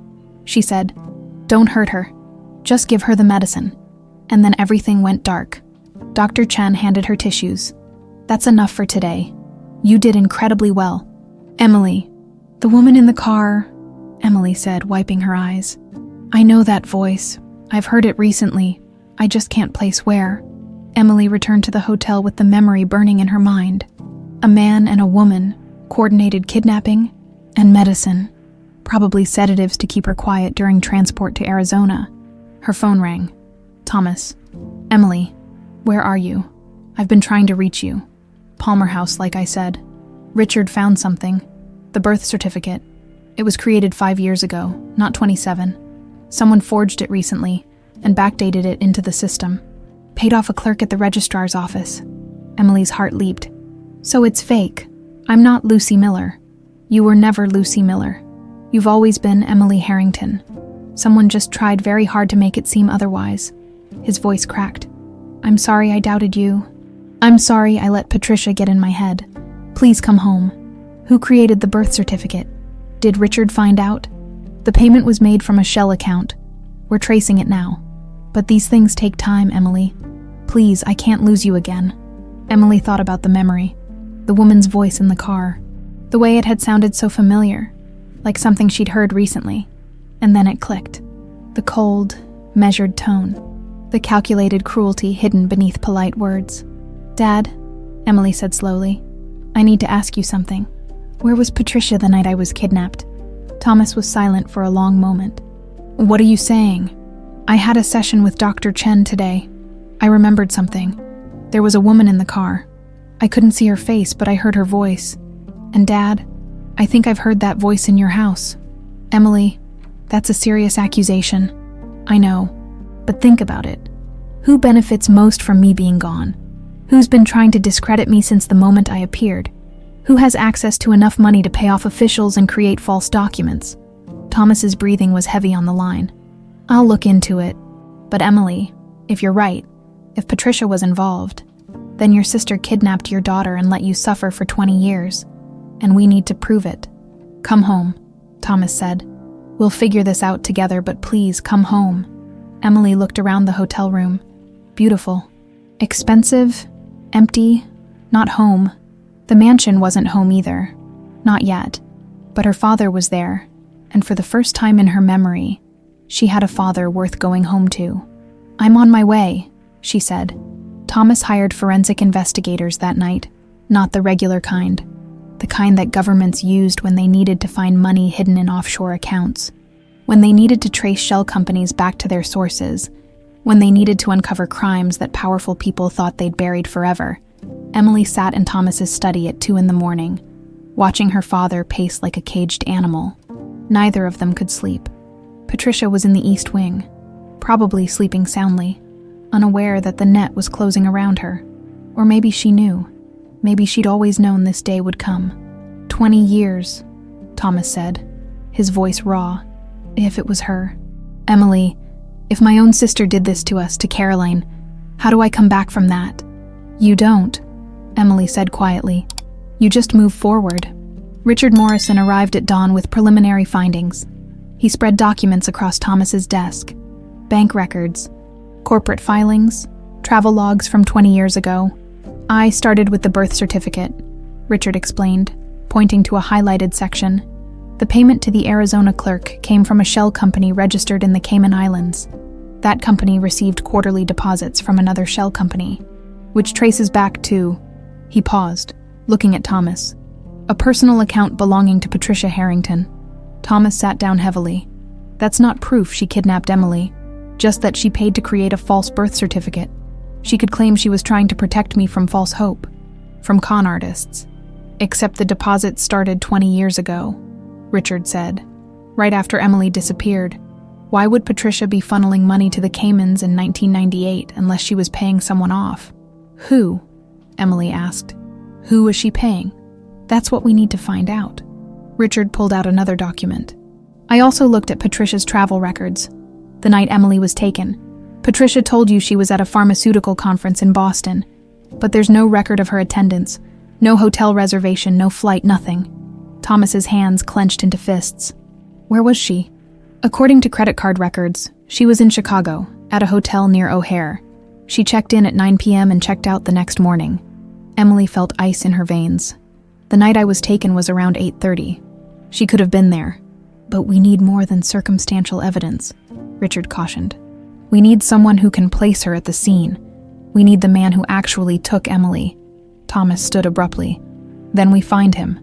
She said, "Don't hurt her. Just give her the medicine." And then everything went dark. Dr. Chen handed her tissues. That's enough for today. You did incredibly well. Emily, the woman in the car, Emily said, wiping her eyes. I know that voice. I've heard it recently. I just can't place where. Emily returned to the hotel with the memory burning in her mind. A man and a woman, coordinated kidnapping, and medicine. Probably sedatives to keep her quiet during transport to Arizona. Her phone rang. Thomas. Emily, where are you? I've been trying to reach you. Palmer House, like I said. Richard found something. The birth certificate. It was created 5 years ago, not 27. Someone forged it recently and backdated it into the system. Paid off a clerk at the registrar's office. Emily's heart leaped. So it's fake. I'm not Lucy Miller. You were never Lucy Miller. You've always been Emily Harrington. Someone just tried very hard to make it seem otherwise. His voice cracked. I'm sorry I doubted you. I'm sorry I let Patricia get in my head. Please come home. Who created the birth certificate? Did Richard find out? The payment was made from a shell account. We're tracing it now. But these things take time, Emily. Please, I can't lose you again. Emily thought about the memory. The woman's voice in the car. The way it had sounded so familiar. Like something she'd heard recently. And then it clicked. The cold, measured tone. The calculated cruelty hidden beneath polite words. Dad, Emily said slowly, I need to ask you something. Where was Patricia the night I was kidnapped? Thomas was silent for a long moment. What are you saying? I had a session with Dr. Chen today. I remembered something. There was a woman in the car. I couldn't see her face, but I heard her voice. And Dad, I think I've heard that voice in your house. Emily, that's a serious accusation. I know, but think about it. Who benefits most from me being gone? Who's been trying to discredit me since the moment I appeared? Who has access to enough money to pay off officials and create false documents? Thomas's breathing was heavy on the line. I'll look into it. But Emily, if you're right, if Patricia was involved, then your sister kidnapped your daughter and let you suffer for 20 years. And we need to prove it. Come home, Thomas said. We'll figure this out together, but please come home. Emily looked around the hotel room. Beautiful. Expensive. Empty. Not home. The mansion wasn't home either. Not yet. But her father was there, and for the first time in her memory, she had a father worth going home to. I'm on my way, she said. Thomas hired forensic investigators that night, not the regular kind. The kind that governments used when they needed to find money hidden in offshore accounts, when they needed to trace shell companies back to their sources, when they needed to uncover crimes that powerful people thought they'd buried forever. Emily sat in Thomas's study at 2 a.m, watching her father pace like a caged animal. Neither of them could sleep. Patricia was in the East Wing, probably sleeping soundly, unaware that the net was closing around her. Or maybe she knew. Maybe she'd always known this day would come. 20 years, Thomas said, his voice raw. If it was her. Emily, if my own sister did this to us, to Caroline, how do I come back from that? You don't, Emily said quietly. You just move forward. Richard Morrison arrived at dawn with preliminary findings. He spread documents across Thomas's desk. Bank records, corporate filings, travel logs from 20 years ago. I started with the birth certificate, Richard explained, pointing to a highlighted section. The payment to the Arizona clerk came from a shell company registered in the Cayman Islands. That company received quarterly deposits from another shell company, which traces back to... He paused, looking at Thomas. A personal account belonging to Patricia Harrington. Thomas sat down heavily. That's not proof she kidnapped Emily, just that she paid to create a false birth certificate. She could claim she was trying to protect me from false hope, from con artists. Except the deposits started 20 years ago, Richard said, right after Emily disappeared. Why would Patricia be funneling money to the Caymans in 1998 unless she was paying someone off? Who? Emily asked. Who was she paying? That's what we need to find out. Richard pulled out another document. I also looked at Patricia's travel records. The night Emily was taken, Patricia told you she was at a pharmaceutical conference in Boston, but there's no record of her attendance, no hotel reservation, no flight, nothing. Thomas's hands clenched into fists. Where was she? According to credit card records, she was in Chicago, at a hotel near O'Hare. She checked in at 9 p.m. and checked out the next morning. Emily felt ice in her veins. The night I was taken was around 8:30. She could have been there. But we need more than circumstantial evidence, Richard cautioned. We need someone who can place her at the scene. We need the man who actually took Emily. Thomas stood abruptly. Then we find him.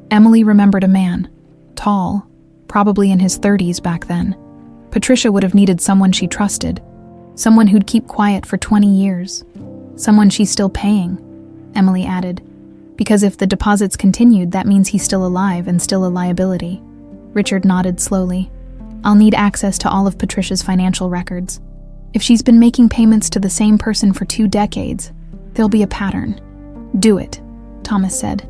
Emily remembered a man. Tall, probably in his 30s back then. Patricia would have needed someone she trusted. Someone who'd keep quiet for 20 years. Someone she's still paying, Emily added. Because if the deposits continued, that means he's still alive and still a liability. Richard nodded slowly. I'll need access to all of Patricia's financial records. If she's been making payments to the same person for 2 decades, there'll be a pattern. Do it, Thomas said.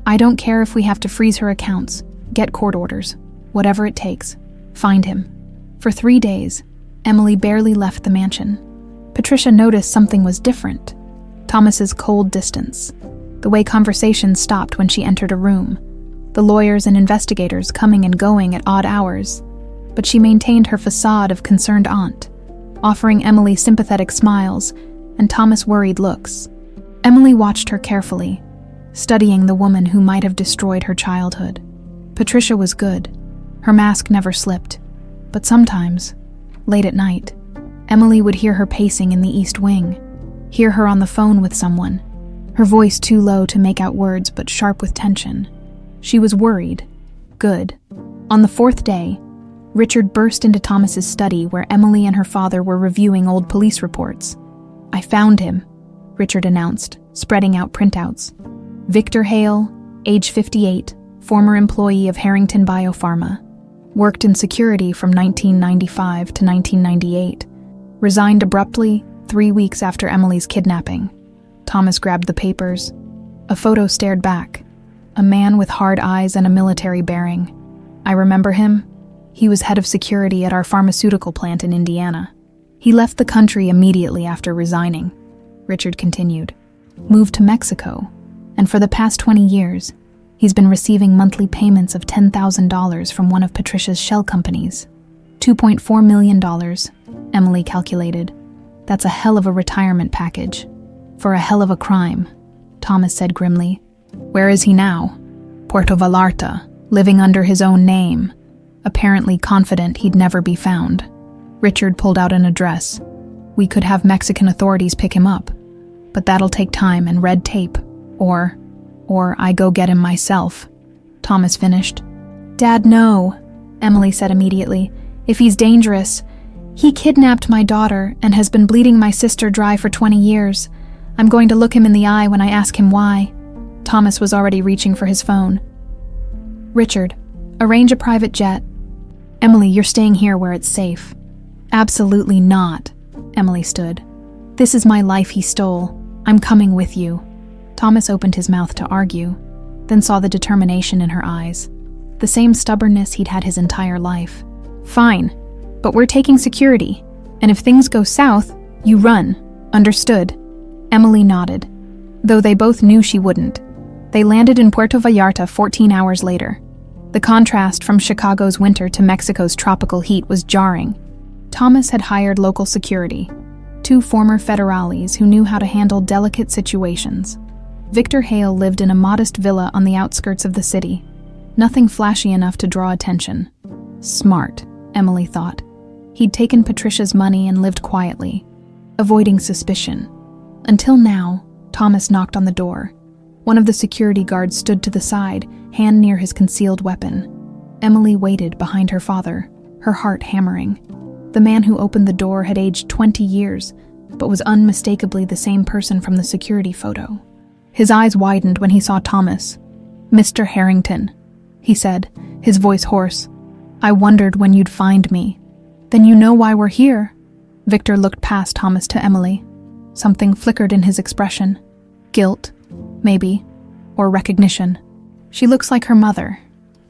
I don't care if we have to freeze her accounts, get court orders, whatever it takes. Find him. For 3 days, Emily barely left the mansion. Patricia noticed something was different. Thomas's cold distance. The way conversations stopped when she entered a room. The lawyers and investigators coming and going at odd hours. But she maintained her facade of concerned aunt, offering Emily sympathetic smiles and Thomas worried looks. Emily watched her carefully, studying the woman who might have destroyed her childhood. Patricia was good. Her mask never slipped. But sometimes, late at night, Emily would hear her pacing in the East Wing, hear her on the phone with someone, her voice too low to make out words but sharp with tension. She was worried. Good. On the 4th day, Richard burst into Thomas's study where Emily and her father were reviewing old police reports. I found him, Richard announced, spreading out printouts. Victor Hale, age 58, former employee of Harrington Biopharma. Worked in security from 1995 to 1998. Resigned abruptly 3 weeks after Emily's kidnapping. Thomas grabbed the papers. A photo stared back. A man with hard eyes and a military bearing. I remember him. He was head of security at our pharmaceutical plant in Indiana. He left the country immediately after resigning, Richard continued. Moved to Mexico, and for the past 20 years, He's been receiving monthly payments of $10,000 from one of Patricia's shell companies. $2.4 million, Emily calculated. That's a hell of a retirement package. For a hell of a crime, Thomas said grimly. Where is he now? Puerto Vallarta, living under his own name, apparently confident he'd never be found. Richard pulled out an address. We could have Mexican authorities pick him up, but that'll take time and red tape, or I go get him myself, Thomas finished. Dad, no, Emily said immediately. If he's dangerous, he kidnapped my daughter and has been bleeding my sister dry for 20 years. I'm going to look him in the eye when I ask him why. Thomas was already reaching for his phone. Richard, arrange a private jet. Emily, you're staying here where it's safe. Absolutely not, Emily stood. This is my life he stole. I'm coming with you. Thomas opened his mouth to argue, then saw the determination in her eyes. The same stubbornness he'd had his entire life. Fine, but we're taking security, and if things go south, you run. Understood? Emily nodded, though they both knew she wouldn't. They landed in Puerto Vallarta 14 hours later. The contrast from Chicago's winter to Mexico's tropical heat was jarring. Thomas had hired local security, 2 former federales who knew how to handle delicate situations. Victor Hale lived in a modest villa on the outskirts of the city. Nothing flashy enough to draw attention. Smart, Emily thought. He'd taken Patricia's money and lived quietly, avoiding suspicion. Until now, Thomas knocked on the door. One of the security guards stood to the side, hand near his concealed weapon. Emily waited behind her father, her heart hammering. The man who opened the door had aged 20 years, but was unmistakably the same person from the security photo. His eyes widened when he saw Thomas. Mr. Harrington, he said, his voice hoarse. I wondered when you'd find me. Then you know why we're here. Victor looked past Thomas to Emily. Something flickered in his expression. Guilt, maybe, or recognition. She looks like her mother.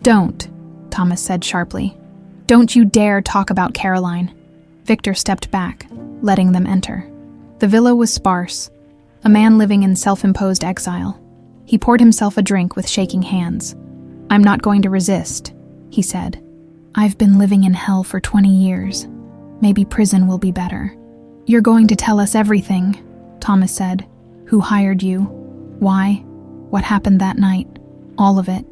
Don't, Thomas said sharply. Don't you dare talk about Caroline. Victor stepped back, letting them enter. The villa was sparse. A man living in self-imposed exile. He poured himself a drink with shaking hands. I'm not going to resist, he said. I've been living in hell for 20 years. Maybe prison will be better. You're going to tell us everything, Thomas said. Who hired you? Why? What happened that night? All of it.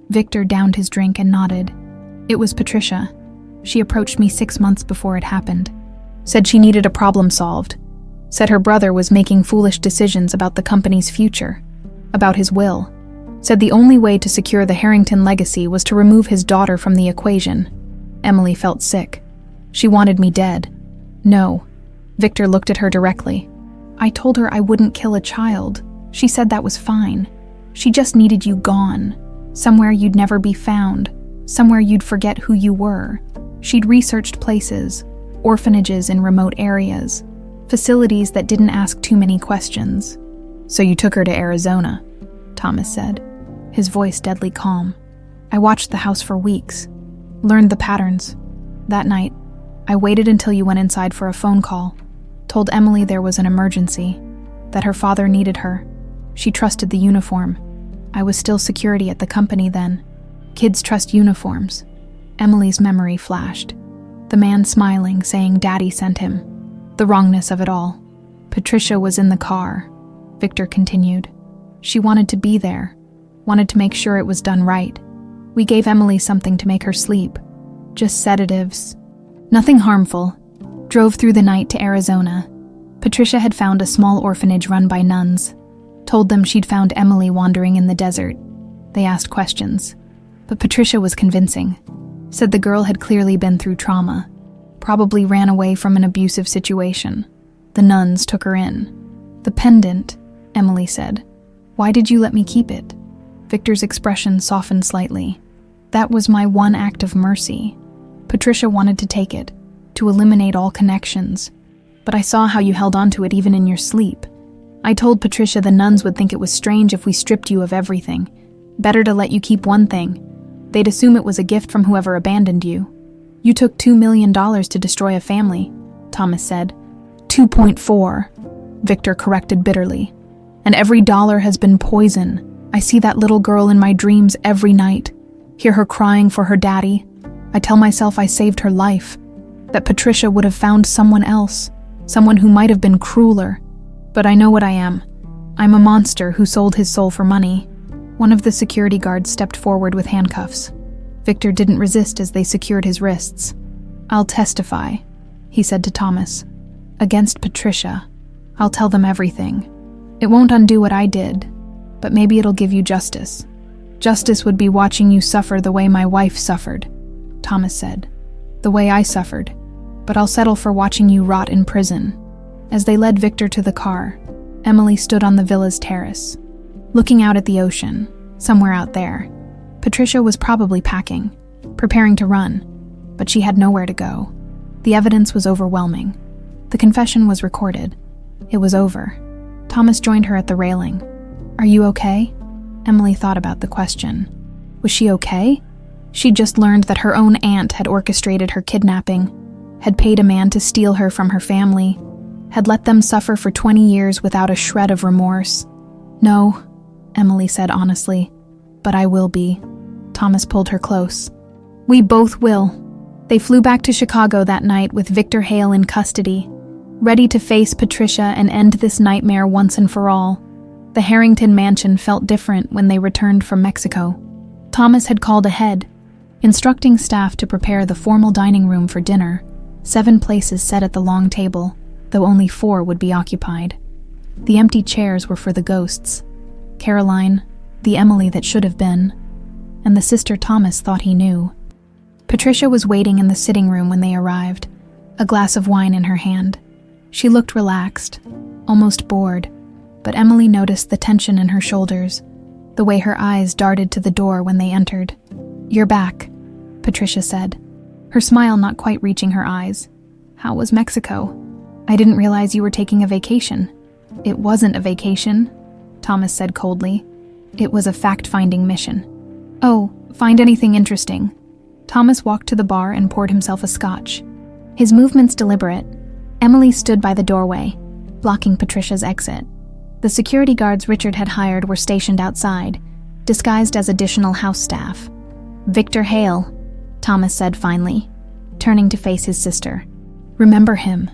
Victor downed his drink and nodded. It was Patricia. She approached me 6 months before it happened. Said she needed a problem solved. Said her brother was making foolish decisions about the company's future, about his will. Said the only way to secure the Harrington legacy was to remove his daughter from the equation. Emily felt sick. She wanted me dead. No. Victor looked at her directly. I told her I wouldn't kill a child. She said that was fine. She just needed you gone. Somewhere you'd never be found. Somewhere you'd forget who you were. She'd researched places, orphanages in remote areas, facilities that didn't ask too many questions. So you took her to Arizona, Thomas said, his voice deadly calm. I watched the house for weeks, learned the patterns. That night, I waited until you went inside for a phone call, told Emily there was an emergency, that her father needed her. She trusted the uniform. I was still security at the company then. Kids trust uniforms. Emily's memory flashed. The man smiling, saying Daddy sent him. The wrongness of it all. Patricia was in the car, Victor continued. She wanted to be there, wanted to make sure it was done right. We gave Emily something to make her sleep. Just sedatives. Nothing harmful. Drove through the night to Arizona. Patricia had found a small orphanage run by nuns. Told them she'd found Emily wandering in the desert. They asked questions. But Patricia was convincing. Said the girl had clearly been through trauma. Probably ran away from an abusive situation. The nuns took her in. The pendant, Emily said. Why did you let me keep it? Victor's expression softened slightly. That was my one act of mercy. Patricia wanted to take it, to eliminate all connections. But I saw how you held onto it even in your sleep. I told Patricia the nuns would think it was strange if we stripped you of everything. Better to let you keep one thing. They'd assume it was a gift from whoever abandoned you. You took $2 million to destroy a family, Thomas said. 2.4, Victor corrected bitterly. And every dollar has been poison. I see that little girl in my dreams every night, hear her crying for her daddy. I tell myself I saved her life, that Patricia would have found someone else, someone who might have been crueler. But I know what I am. I'm a monster who sold his soul for money. One of the security guards stepped forward with handcuffs. Victor didn't resist as they secured his wrists. I'll testify, he said to Thomas. Against Patricia. I'll tell them everything. It won't undo what I did, but maybe it'll give you justice. Justice would be watching you suffer the way my wife suffered, Thomas said. The way I suffered, but I'll settle for watching you rot in prison. As they led Victor to the car, Emily stood on the villa's terrace, looking out at the ocean, somewhere out there. Patricia was probably packing, preparing to run, but she had nowhere to go. The evidence was overwhelming. The confession was recorded. It was over. Thomas joined her at the railing. Are you okay? Emily thought about the question. Was she okay? She'd just learned that her own aunt had orchestrated her kidnapping, had paid a man to steal her from her family, had let them suffer for 20 years without a shred of remorse. No, Emily said honestly, but I will be. Thomas pulled her close. We both will. They flew back to Chicago that night with Victor Hale in custody, ready to face Patricia and end this nightmare once and for all. The Harrington mansion felt different when they returned from Mexico. Thomas had called ahead, instructing staff to prepare the formal dining room for dinner, 7 places set at the long table, though only 4 would be occupied. The empty chairs were for the ghosts. Caroline, the Emily that should have been, and the sister Thomas thought he knew. Patricia was waiting in the sitting room when they arrived, a glass of wine in her hand. She looked relaxed, almost bored, but Emily noticed the tension in her shoulders, the way her eyes darted to the door when they entered. You're back, Patricia said, her smile not quite reaching her eyes. How was Mexico? I didn't realize you were taking a vacation. It wasn't a vacation, Thomas said coldly. It was a fact-finding mission. Oh, find anything interesting. Thomas walked to the bar and poured himself a scotch. His movements deliberate. Emily stood by the doorway, blocking Patricia's exit. The security guards Richard had hired were stationed outside, disguised as additional house staff. Victor Hale, Thomas said finally, turning to face his sister. Remember him.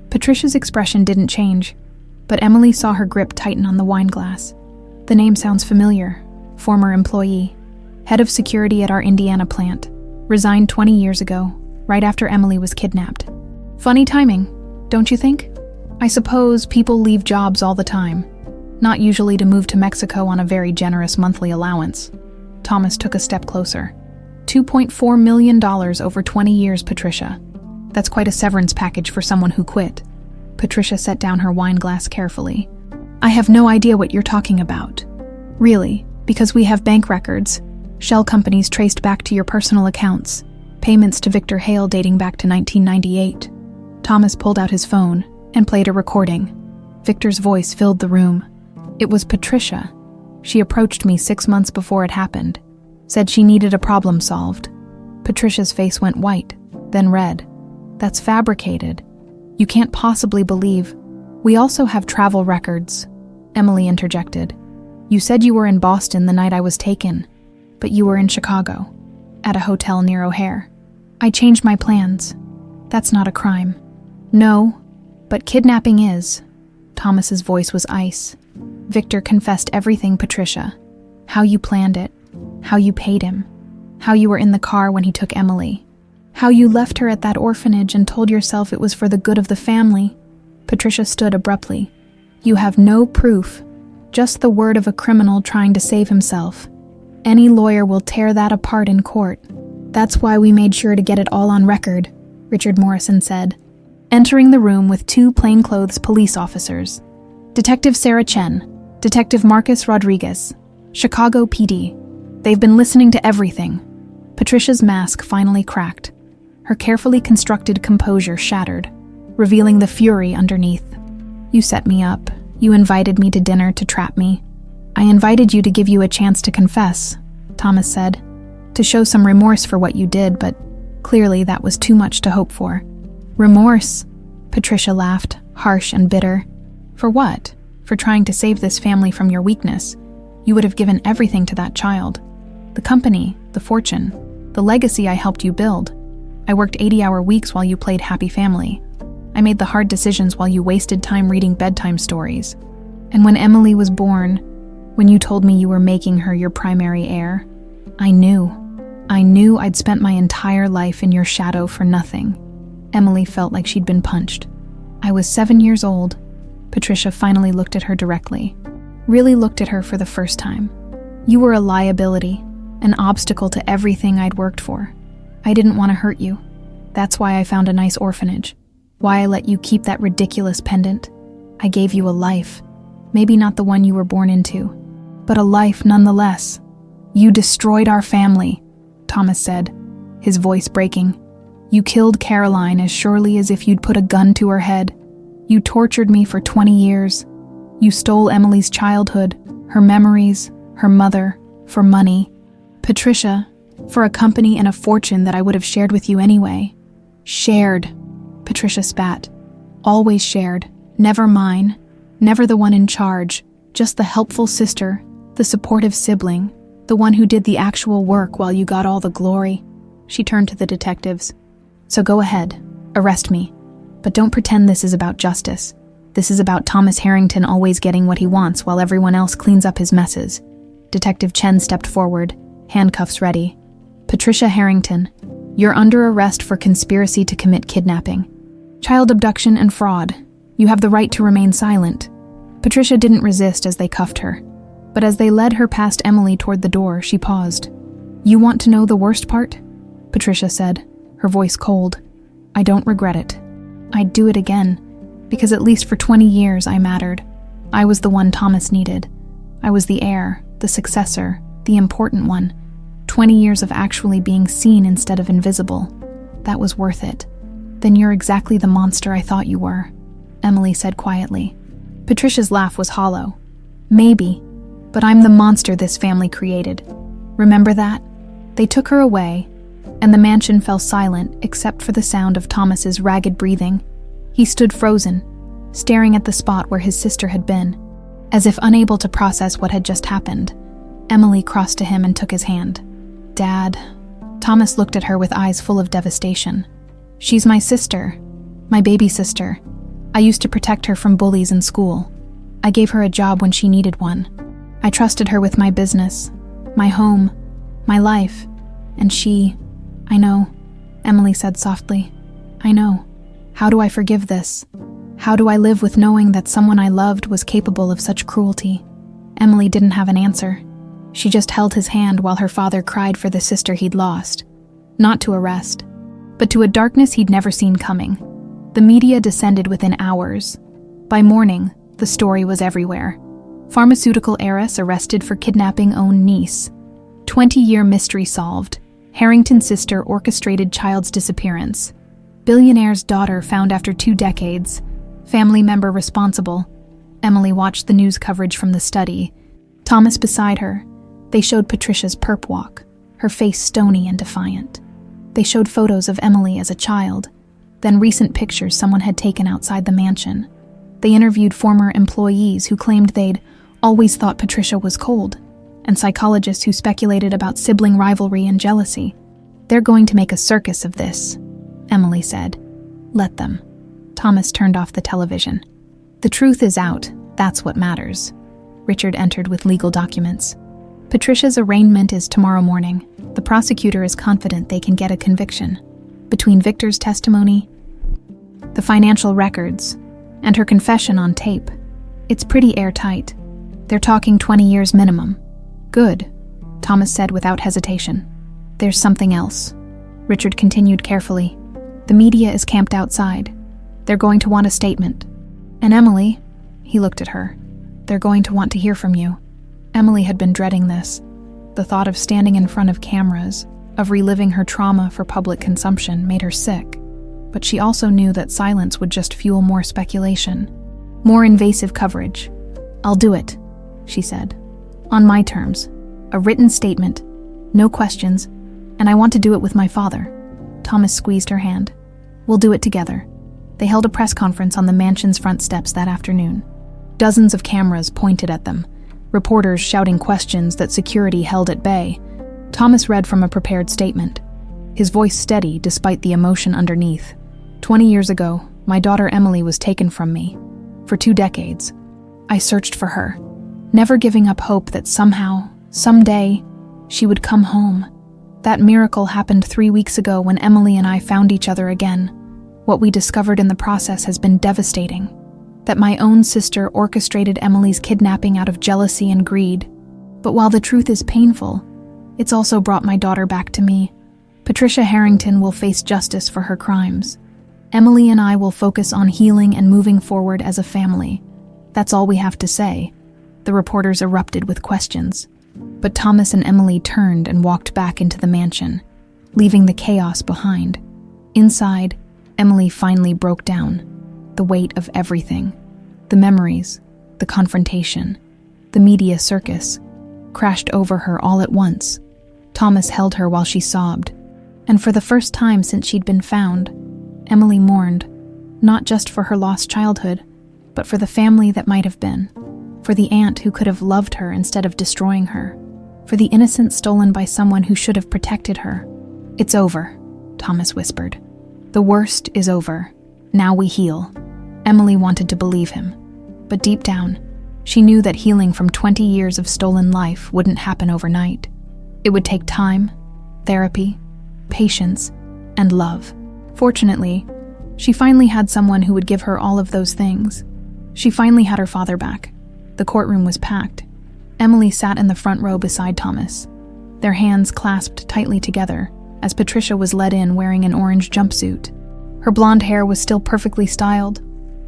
Patricia's expression didn't change, but Emily saw her grip tighten on the wine glass. The name sounds familiar. Former employee. Head of security at our Indiana plant. Resigned 20 years ago, right after Emily was kidnapped. Funny timing, don't you think? I suppose people leave jobs all the time. Not usually to move to Mexico on a very generous monthly allowance. Thomas took a step closer. $2.4 million over 20 years, Patricia. That's quite a severance package for someone who quit. Patricia set down her wine glass carefully. I have no idea what you're talking about. Really, because we have bank records, shell companies traced back to your personal accounts, payments to Victor Hale dating back to 1998. Thomas pulled out his phone and played a recording. Victor's voice filled the room. It was Patricia. She approached me 6 months before it happened, said she needed a problem solved. Patricia's face went white, then red. That's fabricated. You can't possibly believe. We also have travel records, Emily interjected. You said you were in Boston the night I was taken, but you were in Chicago, at a hotel near O'Hare. I changed my plans. That's not a crime. No, but kidnapping is. Thomas's voice was ice. Victor confessed everything, Patricia. How you planned it, how you paid him, how you were in the car when he took Emily, how you left her at that orphanage and told yourself it was for the good of the family. Patricia stood abruptly. You have no proof, just the word of a criminal trying to save himself. Any lawyer will tear that apart in court. That's why we made sure to get it all on record, Richard Morrison said, entering the room with 2 plainclothes police officers. Detective Sarah Chen, Detective Marcus Rodriguez, Chicago PD. They've been listening to everything. Patricia's mask finally cracked. Her carefully constructed composure shattered, revealing the fury underneath. You set me up. You invited me to dinner to trap me. I invited you to give you a chance to confess, Thomas said, to show some remorse for what you did, but clearly that was too much to hope for. Remorse? Patricia laughed, harsh and bitter. For what? For trying to save this family from your weakness. You would have given everything to that child. The company, the fortune, the legacy I helped you build. I worked 80-hour weeks while you played happy family. I made the hard decisions while you wasted time reading bedtime stories. And when Emily was born, when you told me you were making her your primary heir, I knew I'd spent my entire life in your shadow for nothing. Emily felt like she'd been punched. I was 7 years old. Patricia finally looked at her directly. Really looked at her for the first time. You were a liability, an obstacle to everything I'd worked for. I didn't want to hurt you. That's why I found a nice orphanage. Why I let you keep that ridiculous pendant. I gave you a life. Maybe not the one you were born into, but a life nonetheless. You destroyed our family, Thomas said, his voice breaking. You killed Caroline as surely as if you'd put a gun to her head. You tortured me for 20 years. You stole Emily's childhood, her memories, her mother, for money. Patricia, for a company and a fortune that I would have shared with you anyway. Shared, Patricia spat. Always shared, never mine, never the one in charge, just the helpful sister, the supportive sibling, the one who did the actual work while you got all the glory. She turned to the detectives. So go ahead, arrest me. But don't pretend this is about justice. This is about Thomas Harrington always getting what he wants while everyone else cleans up his messes. Detective Chen stepped forward, handcuffs ready. Patricia Harrington, you're under arrest for conspiracy to commit kidnapping, child abduction, and fraud. You have the right to remain silent. Patricia didn't resist as they cuffed her, but as they led her past Emily toward the door, she paused. You want to know the worst part? Patricia said, her voice cold. I don't regret it. I'd do it again, because at least for 20 years I mattered. I was the one Thomas needed. I was the heir, the successor, the important one. 20 years of actually being seen instead of invisible. That was worth it. Then you're exactly the monster I thought you were, Emily said quietly. Patricia's laugh was hollow. Maybe, but I'm the monster this family created. Remember that? They took her away, and the mansion fell silent except for the sound of Thomas's ragged breathing. He stood frozen, staring at the spot where his sister had been, as if unable to process what had just happened. Emily crossed to him and took his hand. Dad. Thomas looked at her with eyes full of devastation. She's my sister, my baby sister. I used to protect her from bullies in school. I gave her a job when she needed one. I trusted her with my business, my home, my life, and she... I know, Emily said softly. I know. How do I forgive this? How do I live with knowing that someone I loved was capable of such cruelty? Emily didn't have an answer. She just held his hand while her father cried for the sister he'd lost. Not to arrest, but to a darkness he'd never seen coming. The media descended within hours. By morning, the story was everywhere. Pharmaceutical heiress arrested for kidnapping own niece. 20-year mystery solved. Harrington's sister orchestrated child's disappearance. Billionaire's daughter found after 2 decades. Family member responsible. Emily watched the news coverage from the study. Thomas beside her. They showed Patricia's perp walk, her face stony and defiant. They showed photos of Emily as a child, then recent pictures someone had taken outside the mansion. They interviewed former employees who claimed they'd always thought Patricia was cold, and psychologists who speculated about sibling rivalry and jealousy. They're going to make a circus of this, Emily said. Let them. Thomas turned off the television. The truth is out, that's what matters. Richard entered with legal documents. Patricia's arraignment is tomorrow morning. The prosecutor is confident they can get a conviction. Between Victor's testimony, the financial records, and her confession on tape, it's pretty airtight. They're talking 20 years minimum. Good, Thomas said without hesitation. There's something else. Richard continued carefully. The media is camped outside. They're going to want a statement. And Emily, he looked at her, they're going to want to hear from you. Emily had been dreading this. The thought of standing in front of cameras, of reliving her trauma for public consumption, made her sick. But she also knew that silence would just fuel more speculation, more invasive coverage. I'll do it, she said. On my terms. A written statement, no questions, and I want to do it with my father. Thomas squeezed her hand. We'll do it together. They held a press conference on the mansion's front steps that afternoon. Dozens of cameras pointed at them. reporters shouting questions that security held at bay. Thomas read from a prepared statement, his voice steady despite the emotion underneath. 20 years ago, my daughter Emily was taken from me. For 2 decades, I searched for her, never giving up hope that somehow, someday, she would come home. That miracle happened 3 weeks ago when Emily and I found each other again. What we discovered in the process has been devastating. That my own sister orchestrated Emily's kidnapping out of jealousy and greed. But while the truth is painful, it's also brought my daughter back to me. Patricia Harrington will face justice for her crimes. Emily and I will focus on healing and moving forward as a family. That's all we have to say. The reporters erupted with questions. But Thomas and Emily turned and walked back into the mansion, leaving the chaos behind. Inside, Emily finally broke down. The weight of everything. The memories, the confrontation, the media circus, crashed over her all at once. Thomas held her while she sobbed. And for the first time since she'd been found, Emily mourned, not just for her lost childhood, but for the family that might have been. For the aunt who could have loved her instead of destroying her. For the innocence stolen by someone who should have protected her. "It's over," Thomas whispered. "The worst is over. Now we heal." Emily wanted to believe him. But deep down, she knew that healing from 20 years of stolen life wouldn't happen overnight. It would take time, therapy, patience, and love. Fortunately, she finally had someone who would give her all of those things. She finally had her father back. The courtroom was packed. Emily sat in the front row beside Thomas, their hands clasped tightly together as Patricia was led in wearing an orange jumpsuit. Her blonde hair was still perfectly styled.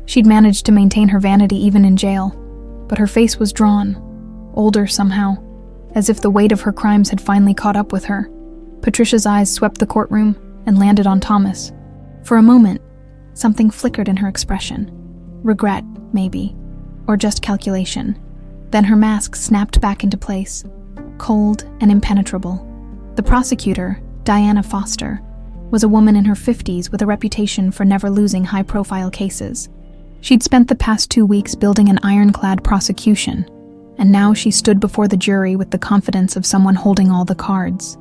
She'd managed to maintain her vanity even in jail, but her face was drawn, older somehow, as if the weight of her crimes had finally caught up with her. Patricia's eyes swept the courtroom and landed on Thomas. For a moment, something flickered in her expression. Regret, maybe, or just calculation. Then her mask snapped back into place, cold and impenetrable. The prosecutor, Diana Foster, was a woman in her 50s with a reputation for never losing high-profile cases. She'd spent the past 2 weeks building an ironclad prosecution, and now she stood before the jury with the confidence of someone holding all the cards.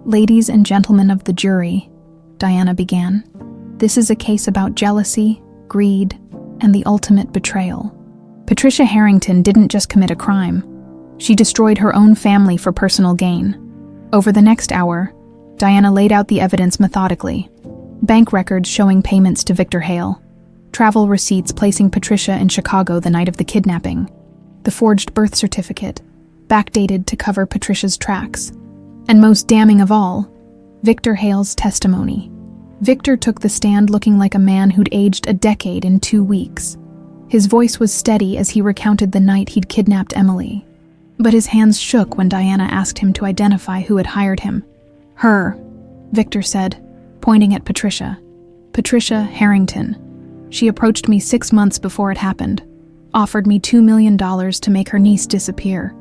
"Ladies and gentlemen of the jury," Diana began, "this is a case about jealousy, greed, and the ultimate betrayal. Patricia Harrington didn't just commit a crime. She destroyed her own family for personal gain. Over the next hour, Diana laid out the evidence methodically. Bank records showing payments to Victor Hale. Travel receipts placing Patricia in Chicago the night of the kidnapping. The forged birth certificate, backdated to cover Patricia's tracks. And most damning of all, Victor Hale's testimony. Victor took the stand looking like a man who'd aged a decade in 2 weeks. His voice was steady as he recounted the night he'd kidnapped Emily. But his hands shook when Diana asked him to identify who had hired him. "Her," Victor said, pointing at Patricia. "Patricia Harrington. She approached me 6 months before it happened, offered me $2 million to make her niece disappear."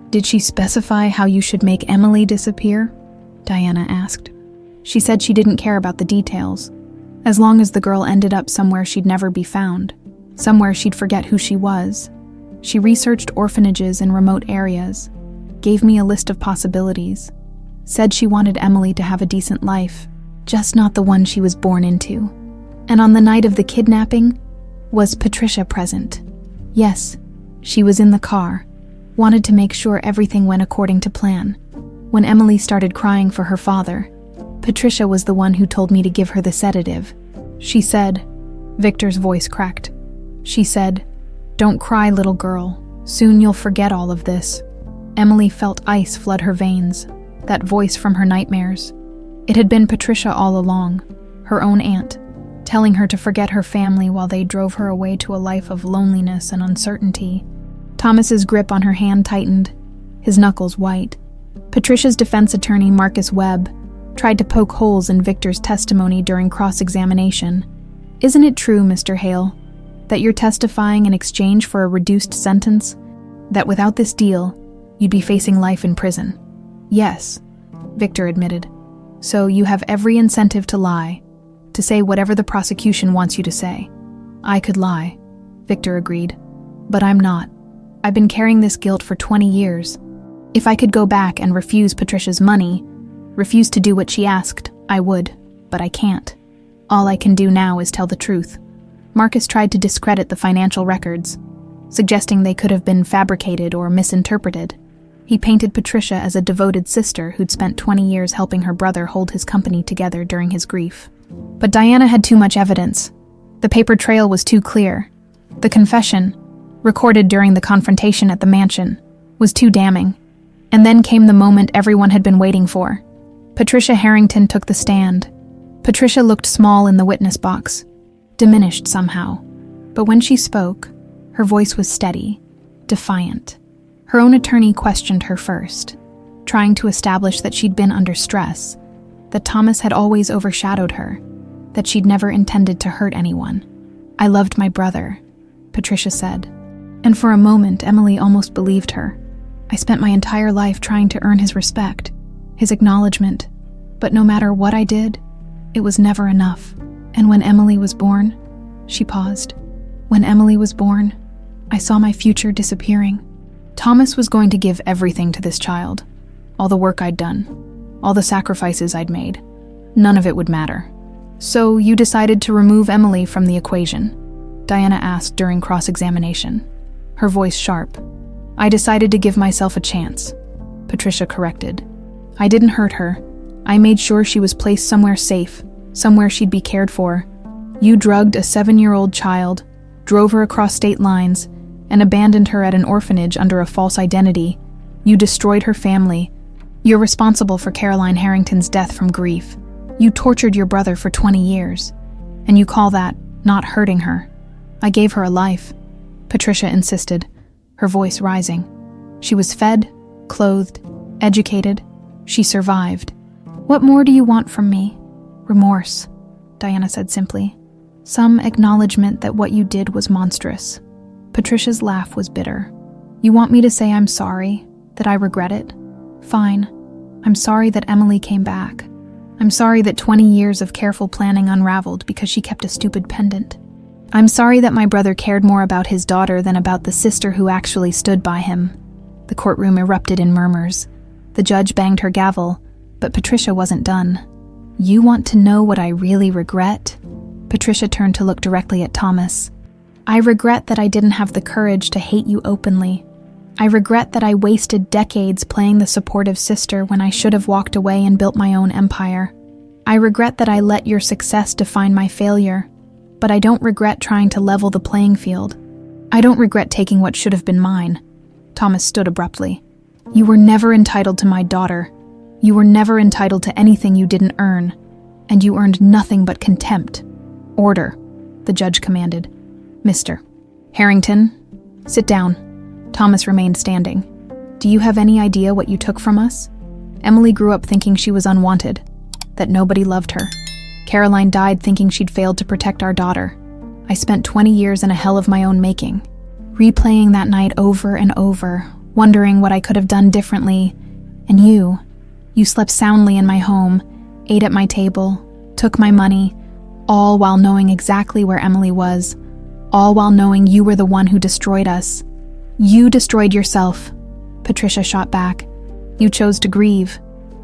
"Did she specify how you should make Emily disappear?" Diana asked. "She said she didn't care about the details, as long as the girl ended up somewhere she'd never be found, somewhere she'd forget who she was. She researched orphanages in remote areas, gave me a list of possibilities, said she wanted Emily to have a decent life, just not the one she was born into. And on the night of the kidnapping, was Patricia present? Yes, she was in the car, wanted to make sure everything went according to plan. When Emily started crying for her father, Patricia was the one who told me to give her the sedative. She said," Victor's voice cracked. "She said, 'Don't cry, little girl. Soon you'll forget all of this.'" Emily felt ice flood her veins, that voice from her nightmares. It had been Patricia all along, her own aunt, telling her to forget her family while they drove her away to a life of loneliness and uncertainty. Thomas's grip on her hand tightened, his knuckles white. Patricia's defense attorney, Marcus Webb, tried to poke holes in Victor's testimony during cross-examination. "Isn't it true, Mr. Hale, that you're testifying in exchange for a reduced sentence? That without this deal, you'd be facing life in prison?" "Yes," Victor admitted. "So you have every incentive to lie, to say whatever the prosecution wants you to say." "I could lie," Victor agreed, "but I'm not. I've been carrying this guilt for 20 years. If I could go back and refuse Patricia's money, refuse to do what she asked, I would, but I can't. All I can do now is tell the truth. Marcus tried to discredit the financial records, suggesting they could have been fabricated or misinterpreted. He painted Patricia as a devoted sister who'd spent 20 years helping her brother hold his company together during his grief. But Diana had too much evidence. The paper trail was too clear. The confession, recorded during the confrontation at the mansion, was too damning. And then came the moment everyone had been waiting for. Patricia Harrington took the stand. Patricia looked small in the witness box, diminished somehow. But when she spoke, her voice was steady, defiant. Her own attorney questioned her first, trying to establish that she'd been under stress, that Thomas had always overshadowed her, that she'd never intended to hurt anyone. "I loved my brother," Patricia said. And for a moment, Emily almost believed her. "I spent my entire life trying to earn his respect, his acknowledgement. But no matter what I did, it was never enough. And when Emily was born," she paused. "When Emily was born, I saw my future disappearing. Thomas was going to give everything to this child. All the work I'd done, all the sacrifices I'd made. None of it would matter. So you decided to remove Emily from the equation?" Diana asked during cross-examination, her voice sharp. "I decided to give myself a chance," Patricia corrected. "I didn't hurt her. I made sure she was placed somewhere safe, somewhere she'd be cared for. You drugged a 7-year-old child, drove her across state lines, and abandoned her at an orphanage under a false identity. You destroyed her family. You're responsible for Caroline Harrington's death from grief. You tortured your brother for 20 years. And you call that not hurting her. I gave her a life," Patricia insisted, her voice rising. "She was fed, clothed, educated. She survived. What more do you want from me?" "Remorse," Diana said simply. "Some acknowledgement that what you did was monstrous." Patricia's laugh was bitter. "You want me to say I'm sorry, that I regret it? Fine. I'm sorry that Emily came back. I'm sorry that 20 years of careful planning unraveled because she kept a stupid pendant. I'm sorry that my brother cared more about his daughter than about the sister who actually stood by him." The courtroom erupted in murmurs. The judge banged her gavel, but Patricia wasn't done. "You want to know what I really regret?" Patricia turned to look directly at Thomas. "I regret that I didn't have the courage to hate you openly. I regret that I wasted decades playing the supportive sister when I should have walked away and built my own empire. I regret that I let your success define my failure, but I don't regret trying to level the playing field. I don't regret taking what should have been mine." Thomas stood abruptly. "You were never entitled to my daughter. You were never entitled to anything you didn't earn, and you earned nothing but contempt." "Order," the judge commanded. "Mr. Harrington, sit down." Thomas remained standing. "Do you have any idea what you took from us? Emily grew up thinking she was unwanted, that nobody loved her. Caroline died thinking she'd failed to protect our daughter. I spent 20 years in a hell of my own making, replaying that night over and over, wondering what I could have done differently. And you slept soundly in my home, ate at my table, took my money, all while knowing exactly where Emily was, all while knowing you were the one who destroyed us. You destroyed yourself," Patricia shot back. "You chose to grieve.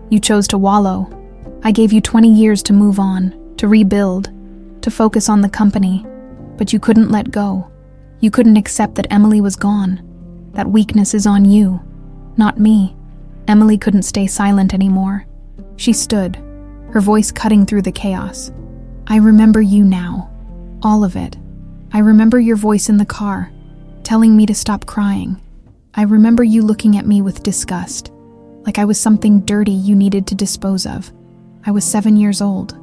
You chose to wallow. I gave you 20 years to move on, to rebuild, to focus on the company, but you couldn't let go. You couldn't accept that Emily was gone. That weakness is on you, not me." Emily couldn't stay silent anymore. She stood, her voice cutting through the chaos. "I remember you now, all of it. I remember your voice in the car, telling me to stop crying. I remember you looking at me with disgust, like I was something dirty you needed to dispose of. I was 7 years old,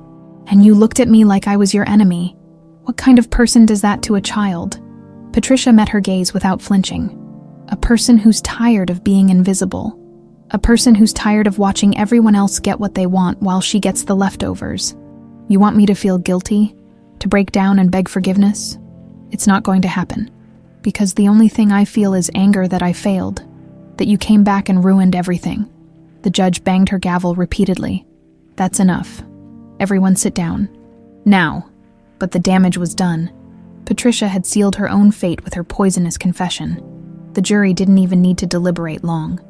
and you looked at me like I was your enemy. What kind of person does that to a child?" Patricia met her gaze without flinching. "A person who's tired of being invisible. A person who's tired of watching everyone else get what they want while she gets the leftovers. You want me to feel guilty? To break down and beg forgiveness? It's not going to happen. Because the only thing I feel is anger that I failed, that you came back and ruined everything." The judge banged her gavel repeatedly. "That's enough. Everyone sit down. Now." But the damage was done. Patricia had sealed her own fate with her poisonous confession. The jury didn't even need to deliberate long.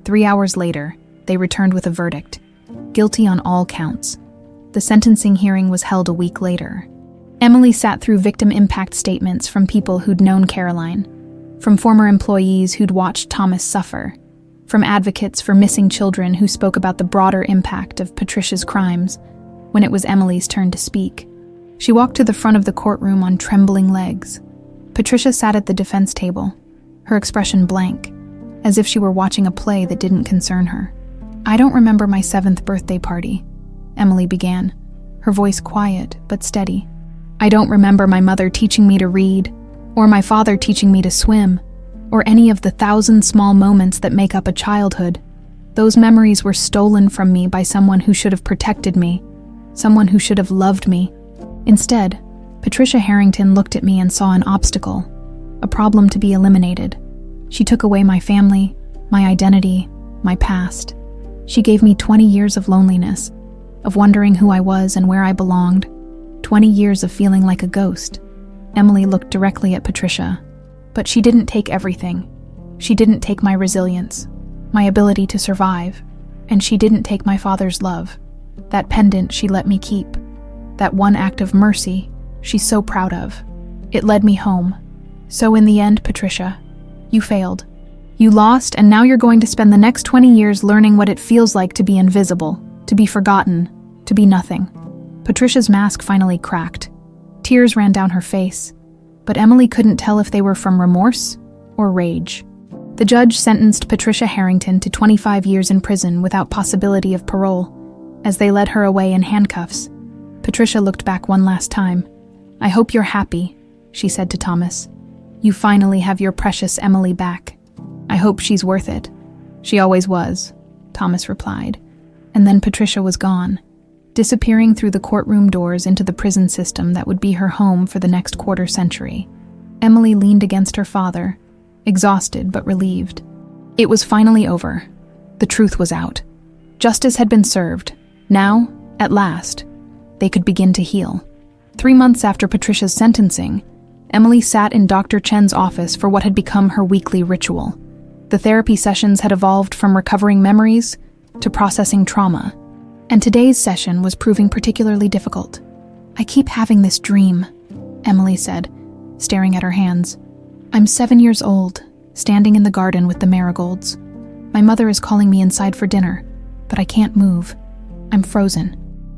3 hours later, they returned with a verdict: guilty on all counts. The sentencing hearing was held a week later. Emily sat through victim impact statements from people who'd known Caroline, from former employees who'd watched Thomas suffer, from advocates for missing children who spoke about the broader impact of Patricia's crimes. When it was Emily's turn to speak, she walked to the front of the courtroom on trembling legs. Patricia sat at the defense table, her expression blank, as if she were watching a play that didn't concern her. "I don't remember my 7th birthday party," Emily began, her voice quiet but steady. "I don't remember my mother teaching me to read, or my father teaching me to swim, or any of the 1,000 small moments that make up a childhood. Those memories were stolen from me by someone who should have protected me, someone who should have loved me. Instead, Patricia Harrington looked at me and saw an obstacle, a problem to be eliminated. She took away my family, my identity, my past. She gave me 20 years of loneliness, of wondering who I was and where I belonged, 20 years of feeling like a ghost." Emily looked directly at Patricia. "But she didn't take everything. She didn't take my resilience, my ability to survive, and she didn't take my father's love. That pendant she let me keep. That one act of mercy she's so proud of. It led me home. So in the end, Patricia, you failed. You lost, and now you're going to spend the next 20 years learning what it feels like to be invisible, to be forgotten, to be nothing." Patricia's mask finally cracked. Tears ran down her face, but Emily couldn't tell if they were from remorse or rage. The judge sentenced Patricia Harrington to 25 years in prison without possibility of parole. As they led her away in handcuffs, Patricia looked back one last time. "I hope you're happy," she said to Thomas. "You finally have your precious Emily back. I hope she's worth it." "She always was," Thomas replied. And then Patricia was gone, disappearing through the courtroom doors into the prison system that would be her home for the next quarter century. Emily leaned against her father, exhausted but relieved. It was finally over. The truth was out. Justice had been served. Now, at last, they could begin to heal. 3 months after Patricia's sentencing, Emily sat in Dr. Chen's office for what had become her weekly ritual. The therapy sessions had evolved from recovering memories to processing trauma, and today's session was proving particularly difficult. "I keep having this dream," Emily said, staring at her hands. "I'm 7 years old, standing in the garden with the marigolds. My mother is calling me inside for dinner, but I can't move. I'm frozen,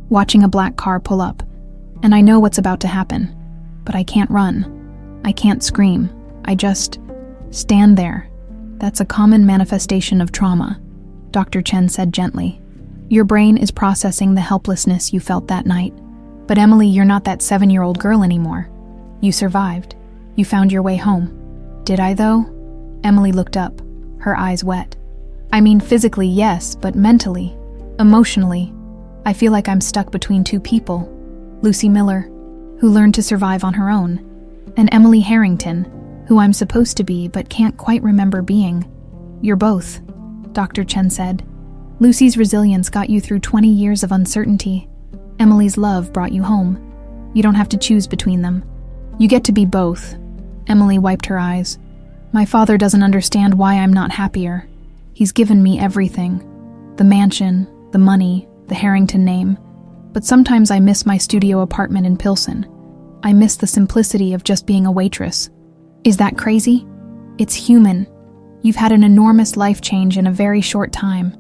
watching a black car pull up, and I know what's about to happen, but I can't run. I can't scream. I just stand there. That's a common manifestation of trauma," Dr. Chen said gently. "Your brain is processing the helplessness you felt that night. But Emily, you're not that 7-year-old girl anymore. You survived. You found your way home." "Did I, though?" Emily looked up, her eyes wet. "I mean, physically, yes, but mentally, emotionally, I feel like I'm stuck between two people. Lucy Miller, who learned to survive on her own, and Emily Harrington, who I'm supposed to be but can't quite remember being. You're both," Dr. Chen said. "Lucy's resilience got you through 20 years of uncertainty. Emily's love brought you home. You don't have to choose between them. You get to be both." Emily wiped her eyes. "My father doesn't understand why I'm not happier. He's given me everything. The mansion, the money, the Harrington name. But sometimes I miss my studio apartment in Pilsen. I miss the simplicity of just being a waitress." "Is that crazy? It's human. You've had an enormous life change in a very short time.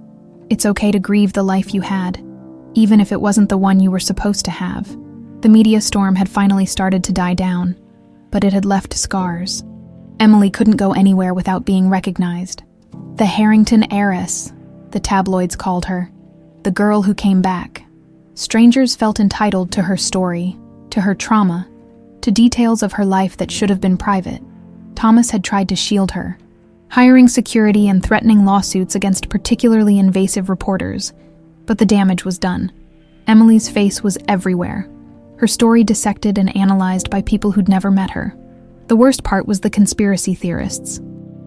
It's okay to grieve the life you had, even if it wasn't the one you were supposed to have." The media storm had finally started to die down, but it had left scars. Emily couldn't go anywhere without being recognized. The Harrington heiress, the tabloids called her. The girl who came back. Strangers felt entitled to her story, to her trauma, to details of her life that should have been private. Thomas had tried to shield her, hiring security and threatening lawsuits against particularly invasive reporters, but the damage was done. Emily's face was everywhere, her story dissected and analyzed by people who'd never met her. The worst part was the conspiracy theorists.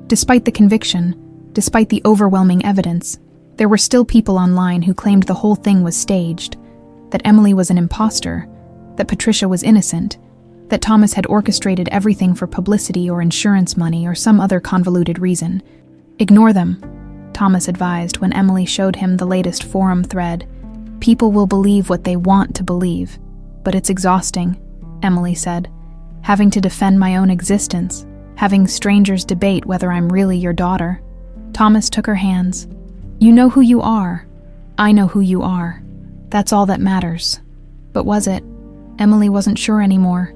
Despite the conviction, despite the overwhelming evidence, there were still people online who claimed the whole thing was staged, that Emily was an imposter, that Patricia was innocent, that Thomas had orchestrated everything for publicity or insurance money or some other convoluted reason. "Ignore them," Thomas advised when Emily showed him the latest forum thread. "People will believe what they want to believe. But it's exhausting," Emily said. "Having to defend my own existence, having strangers debate whether I'm really your daughter." Thomas took her hands. "You know who you are. I know who you are. That's all that matters." But was it? Emily wasn't sure anymore.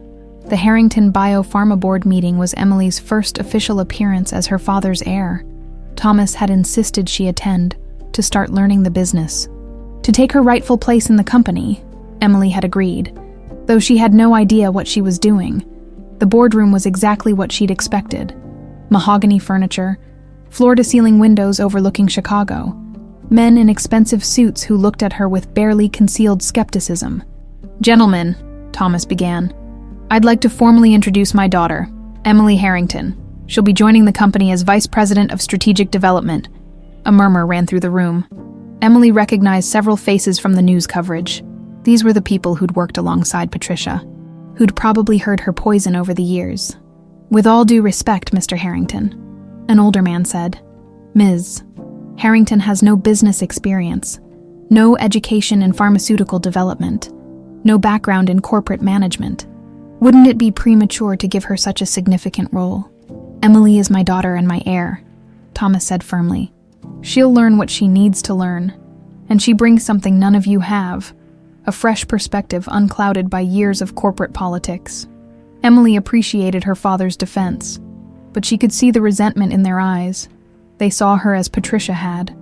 The Harrington Biopharma Board meeting was Emily's first official appearance as her father's heir. Thomas had insisted she attend, to start learning the business. To take her rightful place in the company, Emily had agreed, though she had no idea what she was doing. The boardroom was exactly what she'd expected. Mahogany furniture, floor-to-ceiling windows overlooking Chicago, men in expensive suits who looked at her with barely concealed skepticism. "Gentlemen," Thomas began, "I'd like to formally introduce my daughter, Emily Harrington. She'll be joining the company as Vice President of Strategic Development." A murmur ran through the room. Emily recognized several faces from the news coverage. These were the people who'd worked alongside Patricia, who'd probably heard her poison over the years. "With all due respect, Mr. Harrington," an older man said, "Ms. Harrington has no business experience, no education in pharmaceutical development, no background in corporate management. Wouldn't it be premature to give her such a significant role?" "Emily is my daughter and my heir," Thomas said firmly. "She'll learn what she needs to learn, and she brings something none of you have, a fresh perspective unclouded by years of corporate politics." Emily appreciated her father's defense, but she could see the resentment in their eyes. They saw her as Patricia had,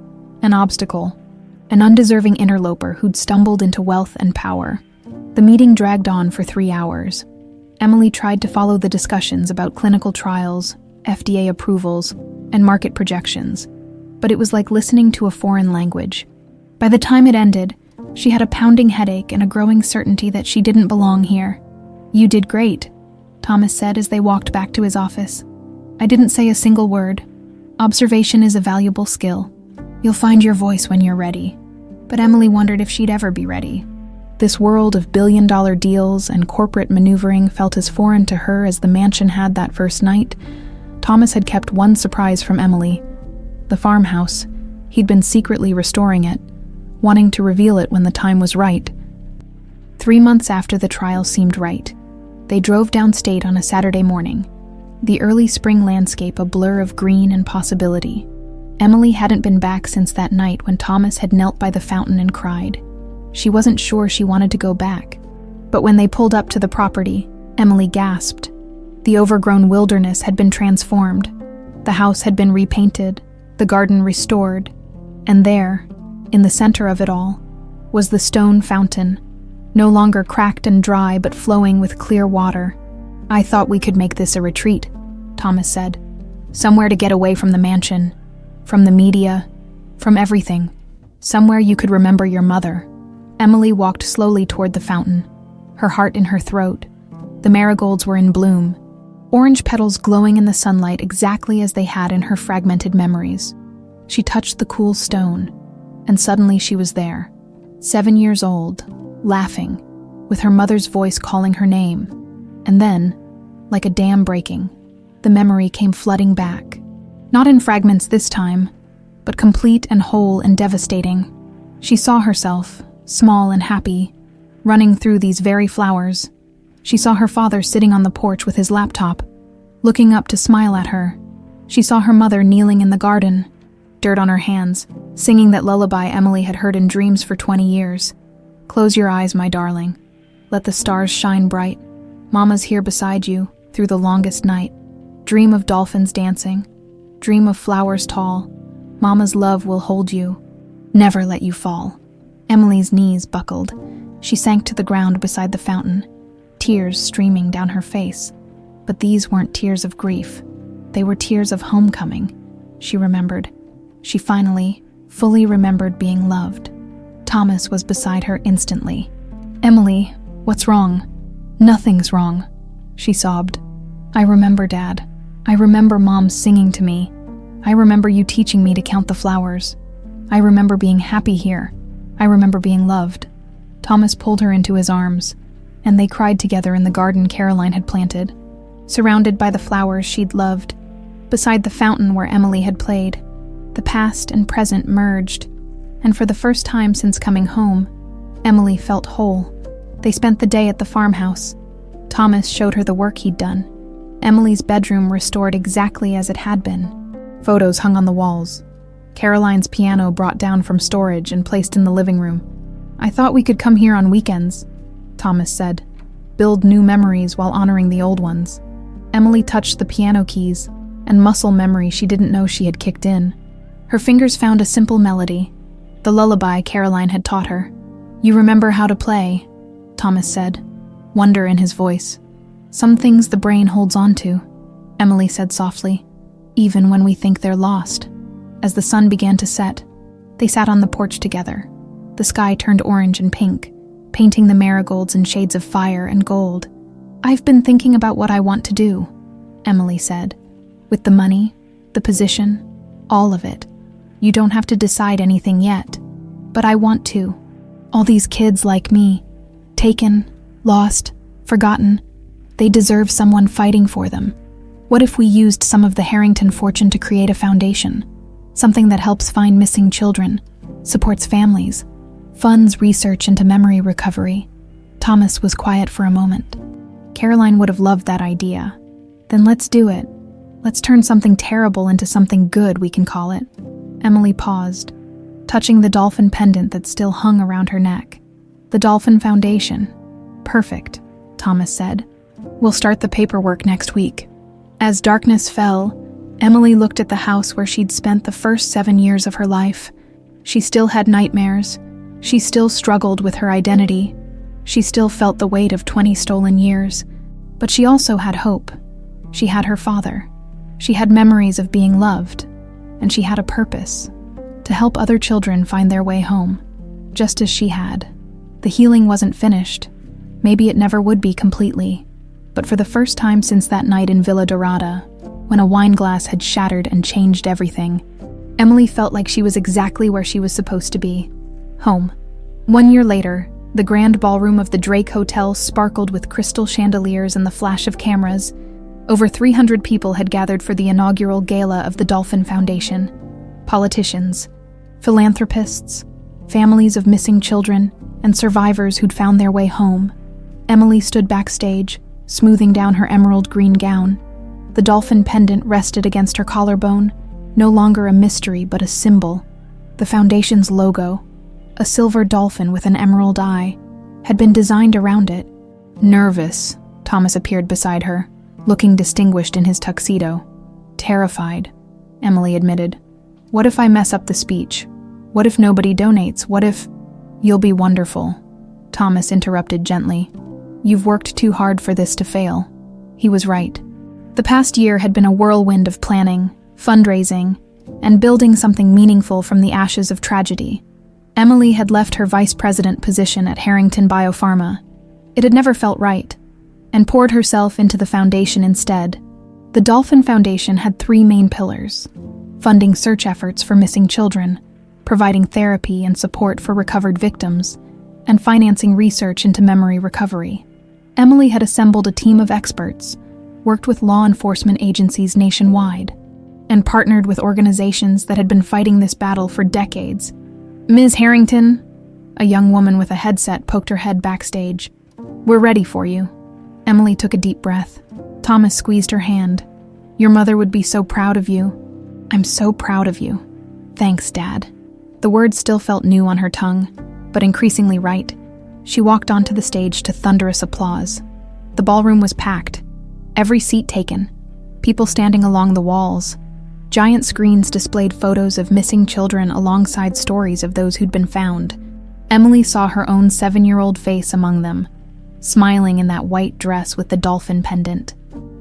an obstacle, an undeserving interloper who'd stumbled into wealth and power. The meeting dragged on for 3 hours. Emily tried to follow the discussions about clinical trials, FDA approvals, and market projections, but it was like listening to a foreign language. By the time it ended, she had a pounding headache and a growing certainty that she didn't belong here. "You did great," Thomas said as they walked back to his office. "I didn't say a single word. Observation is a valuable skill. You'll find your voice when you're ready." But Emily wondered if she'd ever be ready. This world of billion-dollar deals and corporate maneuvering felt as foreign to her as the mansion had that first night. Thomas had kept one surprise from Emily: the farmhouse. He'd been secretly restoring it, wanting to reveal it when the time was right. 3 months after the trial seemed right, they drove downstate on a Saturday morning, the early spring landscape a blur of green and possibility. Emily hadn't been back since that night when Thomas had knelt by the fountain and cried. She wasn't sure she wanted to go back, but when they pulled up to the property, Emily gasped. The overgrown wilderness had been transformed. The house had been repainted, the garden restored, and there, in the center of it all, was the stone fountain, no longer cracked and dry but flowing with clear water. "I thought we could make this a retreat," Thomas said. "Somewhere to get away from the mansion, from the media, from everything. Somewhere you could remember your mother." Emily walked slowly toward the fountain, her heart in her throat. The marigolds were in bloom, orange petals glowing in the sunlight exactly as they had in her fragmented memories. She touched the cool stone, and suddenly she was there, 7 years old, laughing, with her mother's voice calling her name. And then, like a dam breaking, the memory came flooding back. Not in fragments this time, but complete and whole and devastating. She saw herself, small and happy, running through these very flowers. She saw her father sitting on the porch with his laptop, looking up to smile at her. She saw her mother kneeling in the garden, dirt on her hands, singing that lullaby Emily had heard in dreams for 20 years. "Close your eyes, my darling. Let the stars shine bright. Mama's here beside you through the longest night. Dream of dolphins dancing. Dream of flowers tall. Mama's love will hold you. Never let you fall." Emily's knees buckled. She sank to the ground beside the fountain, tears streaming down her face. But these weren't tears of grief. They were tears of homecoming, she remembered. She finally, fully remembered being loved. Thomas was beside her instantly. "Emily, what's wrong?" "Nothing's wrong," she sobbed. "I remember, Dad. I remember Mom singing to me. I remember you teaching me to count the flowers. I remember being happy here. I remember being loved." Thomas pulled her into his arms. and they cried together in the garden Caroline had planted, surrounded by the flowers she'd loved, beside the fountain where Emily had played. The past and present merged, and for the first time since coming home, Emily felt whole. They spent the day at the farmhouse. Thomas showed her the work he'd done. Emily's bedroom restored exactly as it had been. Photos hung on the walls. Caroline's piano brought down from storage and placed in the living room. "I thought we could come here on weekends," Thomas said. "Build new memories while honoring the old ones." Emily touched the piano keys, and muscle memory she didn't know she had kicked in. Her fingers found a simple melody, the lullaby Caroline had taught her. "You remember how to play," Thomas said, wonder in his voice. "Some things the brain holds on to," Emily said softly, "even when we think they're lost." As the sun began to set, they sat on the porch together. The sky turned orange and pink, painting the marigolds in shades of fire and gold. "I've been thinking about what I want to do," Emily said. "With the money, the position, all of it. You don't have to decide anything yet, but I want to. All these kids like me, taken, lost, forgotten, they deserve someone fighting for them. What if we used some of the Harrington fortune to create a foundation? Something that helps find missing children, supports families, funds research into memory recovery." Thomas was quiet for a moment. Caroline would have loved that idea. "Then let's do it. Let's turn something terrible into something good, we can call it." Emily paused, touching the dolphin pendant that still hung around her neck. "The Dolphin Foundation. Perfect," Thomas said. "We'll start the paperwork next week." As darkness fell, Emily looked at the house where she'd spent the first 7 years of her life. She still had nightmares. She still struggled with her identity. She still felt the weight of 20 stolen years. But she also had hope. She had her father. She had memories of being loved. And she had a purpose: to help other children find their way home, just as she had. The healing wasn't finished. Maybe it never would be completely. But for the first time since that night in Villa Dorada, when a wine glass had shattered and changed everything, Emily felt like she was exactly where she was supposed to be: home. 1 year later, the grand ballroom of the Drake Hotel sparkled with crystal chandeliers and the flash of cameras. Over 300 people had gathered for the inaugural gala of the Dolphin Foundation. Politicians, philanthropists, families of missing children, and survivors who'd found their way home. Emily stood backstage, smoothing down her emerald green gown. The dolphin pendant rested against her collarbone, no longer a mystery but a symbol. The foundation's logo, a silver dolphin with an emerald eye, had been designed around it. Nervous, Thomas appeared beside her, looking distinguished in his tuxedo. "Terrified," Emily admitted. "What if I mess up the speech? What if nobody donates? What if—" "You'll be wonderful," Thomas interrupted gently. "You've worked too hard for this to fail." He was right. The past year had been a whirlwind of planning, fundraising, and building something meaningful from the ashes of tragedy. Emily had left her vice president position at Harrington Biopharma. It had never felt right, and poured herself into the foundation instead. The Dolphin Foundation had 3 main pillars: funding search efforts for missing children, providing therapy and support for recovered victims, and financing research into memory recovery. Emily had assembled a team of experts, worked with law enforcement agencies nationwide, and partnered with organizations that had been fighting this battle for decades. "Ms. Harrington," a young woman with a headset poked her head backstage, "we're ready for you." Emily took a deep breath. Thomas squeezed her hand. "Your mother would be so proud of you." "I'm so proud of you." "Thanks, Dad." The words still felt new on her tongue, but increasingly right. She walked onto the stage to thunderous applause. The ballroom was packed, every seat taken, people standing along the walls. Giant screens displayed photos of missing children alongside stories of those who'd been found. Emily saw her own 7-year-old face among them, smiling in that white dress with the dolphin pendant.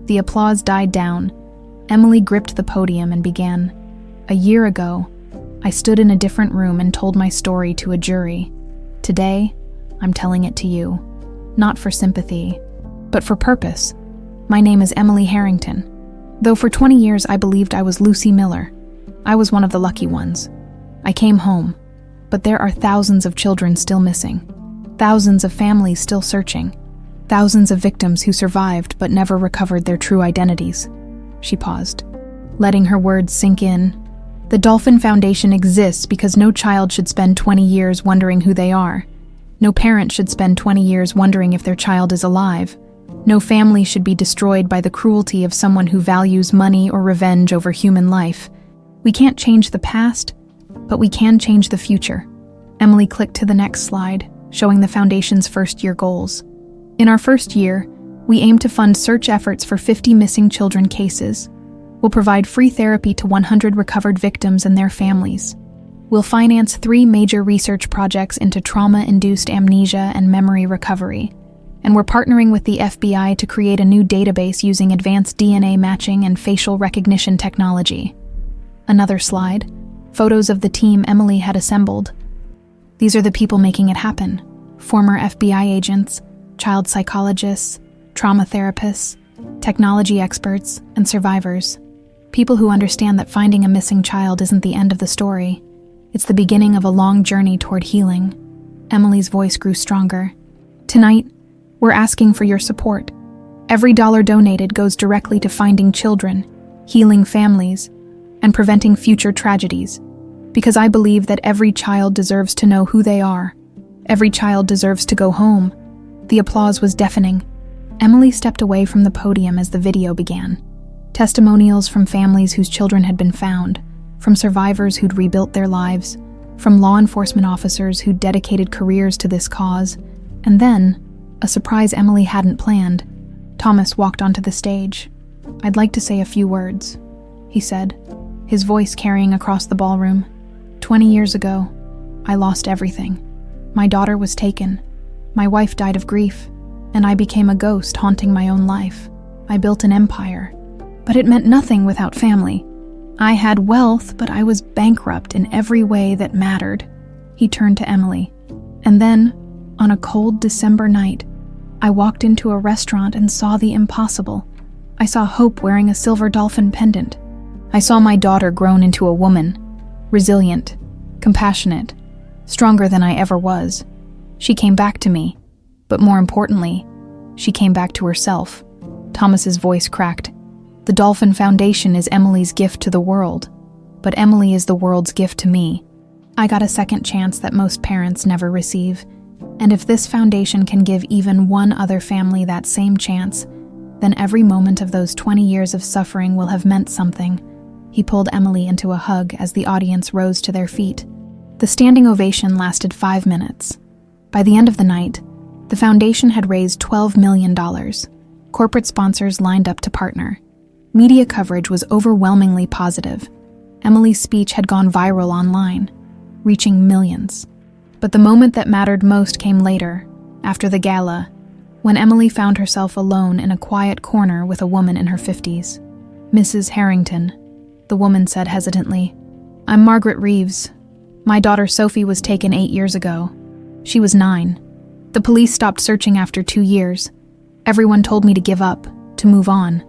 The applause died down. Emily gripped the podium and began. "A year ago, I stood in a different room and told my story to a jury. Today, I'm telling it to you. Not for sympathy, but for purpose. My name is Emily Harrington. Though for 20 years I believed I was Lucy Miller, I was one of the lucky ones. I came home, but there are thousands of children still missing, thousands of families still searching. Thousands of victims who survived but never recovered their true identities. She paused, letting her words sink in. The Dolphin Foundation exists because no child should spend 20 years wondering who they are. No parent should spend 20 years wondering if their child is alive. No family should be destroyed by the cruelty of someone who values money or revenge over human life. We can't change the past, but we can change the future. Emily clicked to the next slide, showing the Foundation's first-year goals. In our first year, we aim to fund search efforts for 50 missing children cases. We'll provide free therapy to 100 recovered victims and their families. We'll finance 3 major research projects into trauma-induced amnesia and memory recovery. And we're partnering with the FBI to create a new database using advanced DNA matching and facial recognition technology. Another slide. Photos of the team Emily had assembled. These are the people making it happen. Former FBI agents, child psychologists, trauma therapists, technology experts, and survivors. People who understand that finding a missing child isn't the end of the story. It's the beginning of a long journey toward healing. Emily's voice grew stronger. Tonight, we're asking for your support. Every dollar donated goes directly to finding children, healing families, and preventing future tragedies. Because I believe that every child deserves to know who they are. Every child deserves to go home. The applause was deafening. Emily stepped away from the podium as the video began. Testimonials from families whose children had been found, from survivors who'd rebuilt their lives, from law enforcement officers who'd dedicated careers to this cause, and then, a surprise Emily hadn't planned, Thomas walked onto the stage. "I'd like to say a few words," he said, his voice carrying across the ballroom. 20 years ago, I lost everything. My daughter was taken. My wife died of grief, and I became a ghost haunting my own life. I built an empire, but it meant nothing without family. I had wealth, but I was bankrupt in every way that mattered. He turned to Emily. And then, on a cold December night, I walked into a restaurant and saw the impossible. I saw Hope wearing a silver dolphin pendant. I saw my daughter grown into a woman, resilient, compassionate, stronger than I ever was. She came back to me, but more importantly, she came back to herself. Thomas's voice cracked. The Dolphin Foundation is Emily's gift to the world, but Emily is the world's gift to me. I got a second chance that most parents never receive, and if this foundation can give even one other family that same chance, then every moment of those 20 years of suffering will have meant something. He pulled Emily into a hug as the audience rose to their feet. The standing ovation lasted 5 minutes. By the end of the night, the foundation had raised $12 million. Corporate sponsors lined up to partner. Media coverage was overwhelmingly positive. Emily's speech had gone viral online, reaching millions. But the moment that mattered most came later, after the gala, when Emily found herself alone in a quiet corner with a woman in her 50s. "Mrs. Harrington," the woman said hesitantly. "I'm Margaret Reeves. My daughter Sophie was taken 8 years ago. She was 9. The police stopped searching after 2 years. Everyone told me to give up, to move on.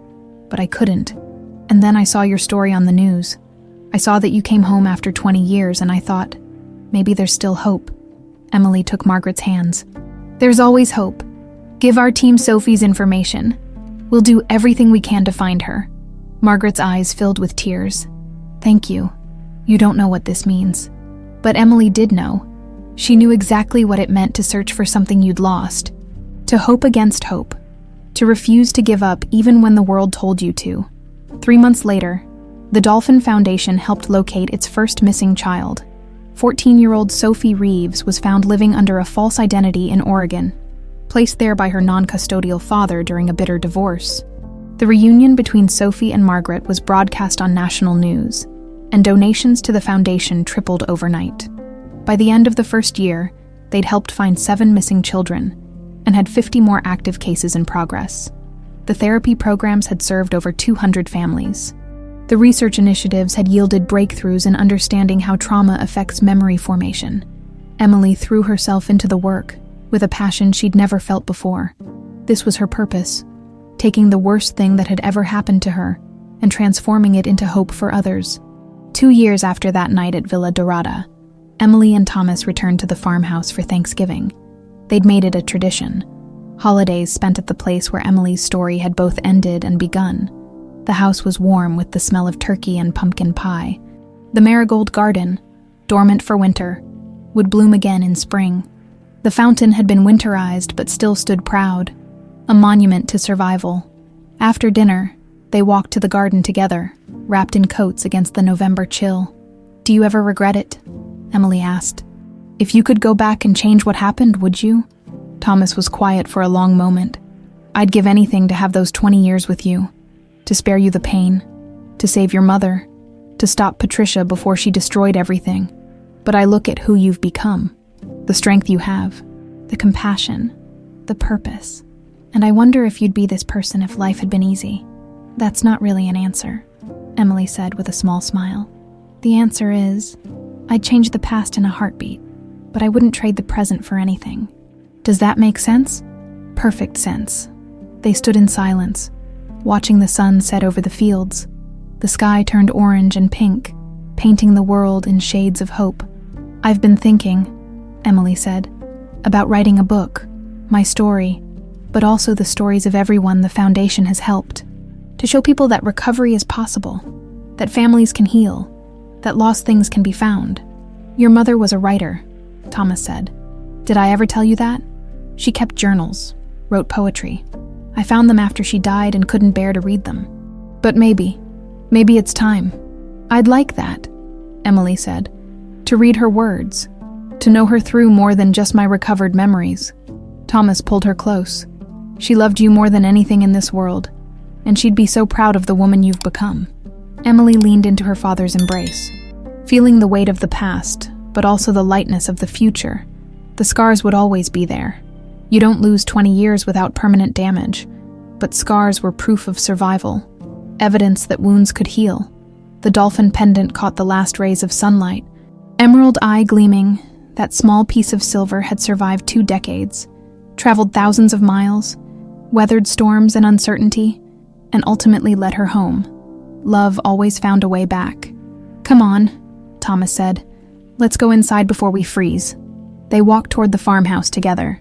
But I couldn't. And then I saw your story on the news. I saw that you came home after 20 years and I thought, maybe there's still hope." Emily took Margaret's hands. "There's always hope. Give our team Sophie's information. We'll do everything we can to find her." Margaret's eyes filled with tears. "Thank you. You don't know what this means." But Emily did know. She knew exactly what it meant to search for something you'd lost. To hope against hope. To refuse to give up even when the world told you to. 3 months later, the Dolphin Foundation helped locate its first missing child. 14-year-old Sophie Reeves was found living under a false identity in Oregon, placed there by her non-custodial father during a bitter divorce. The reunion between Sophie and Margaret was broadcast on national news, and donations to the foundation tripled overnight. By the end of the first year, they'd helped find 7 missing children, and had 50 more active cases in progress. The therapy programs had served over 200 families. The research initiatives had yielded breakthroughs in understanding how trauma affects memory formation. Emily threw herself into the work, with a passion she'd never felt before. This was her purpose, taking the worst thing that had ever happened to her, and transforming it into hope for others. 2 years after that night at Villa Dorada, Emily and Thomas returned to the farmhouse for Thanksgiving. They'd made it a tradition. Holidays spent at the place where Emily's story had both ended and begun. The house was warm with the smell of turkey and pumpkin pie. The marigold garden, dormant for winter, would bloom again in spring. The fountain had been winterized but still stood proud, a monument to survival. After dinner, they walked to the garden together, wrapped in coats against the November chill. "Do you ever regret it?" Emily asked. "If you could go back and change what happened, would you?" Thomas was quiet for a long moment. "I'd give anything to have those 20 years with you, to spare you the pain, to save your mother, to stop Patricia before she destroyed everything. But I look at who you've become, the strength you have, the compassion, the purpose, and I wonder if you'd be this person if life had been easy." "That's not really an answer," Emily said with a small smile. "The answer is, I'd change the past in a heartbeat, but I wouldn't trade the present for anything." "Does that make sense?" "Perfect sense." They stood in silence, watching the sun set over the fields. The sky turned orange and pink, painting the world in shades of hope. "I've been thinking," Emily said, "about writing a book, my story, but also the stories of everyone the foundation has helped, to show people that recovery is possible, that families can heal, that lost things can be found." "Your mother was a writer," Thomas said. "Did I ever tell you that? She kept journals, wrote poetry. I found them after she died and couldn't bear to read them. But maybe it's time. I'd like that," Emily said, "to read her words, to know her through more than just my recovered memories." Thomas pulled her close. "She loved you more than anything in this world, and she'd be so proud of the woman you've become." Emily leaned into her father's embrace, feeling the weight of the past, but also the lightness of the future. The scars would always be there. You don't lose 20 years without permanent damage, but scars were proof of survival, evidence that wounds could heal. The dolphin pendant caught the last rays of sunlight. Emerald eye gleaming, that small piece of silver had survived 2 decades, traveled thousands of miles, weathered storms and uncertainty, and ultimately led her home. Love always found a way back. "Come on," Thomas said. "Let's go inside before we freeze." They walked toward the farmhouse together.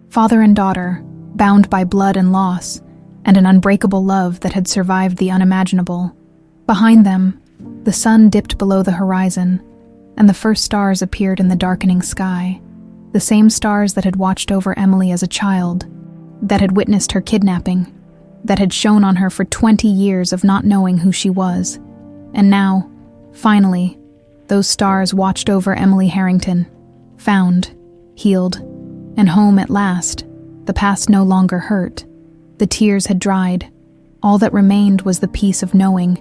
Father and daughter, bound by blood and loss, and an unbreakable love that had survived the unimaginable. Behind them, the sun dipped below the horizon, and the first stars appeared in the darkening sky, the same stars that had watched over Emily as a child, that had witnessed her kidnapping, that had shone on her for 20 years of not knowing who she was. And now, finally, those stars watched over Emily Harrington, found, healed, and home at last. The past no longer hurt. The tears had dried. All that remained was the peace of knowing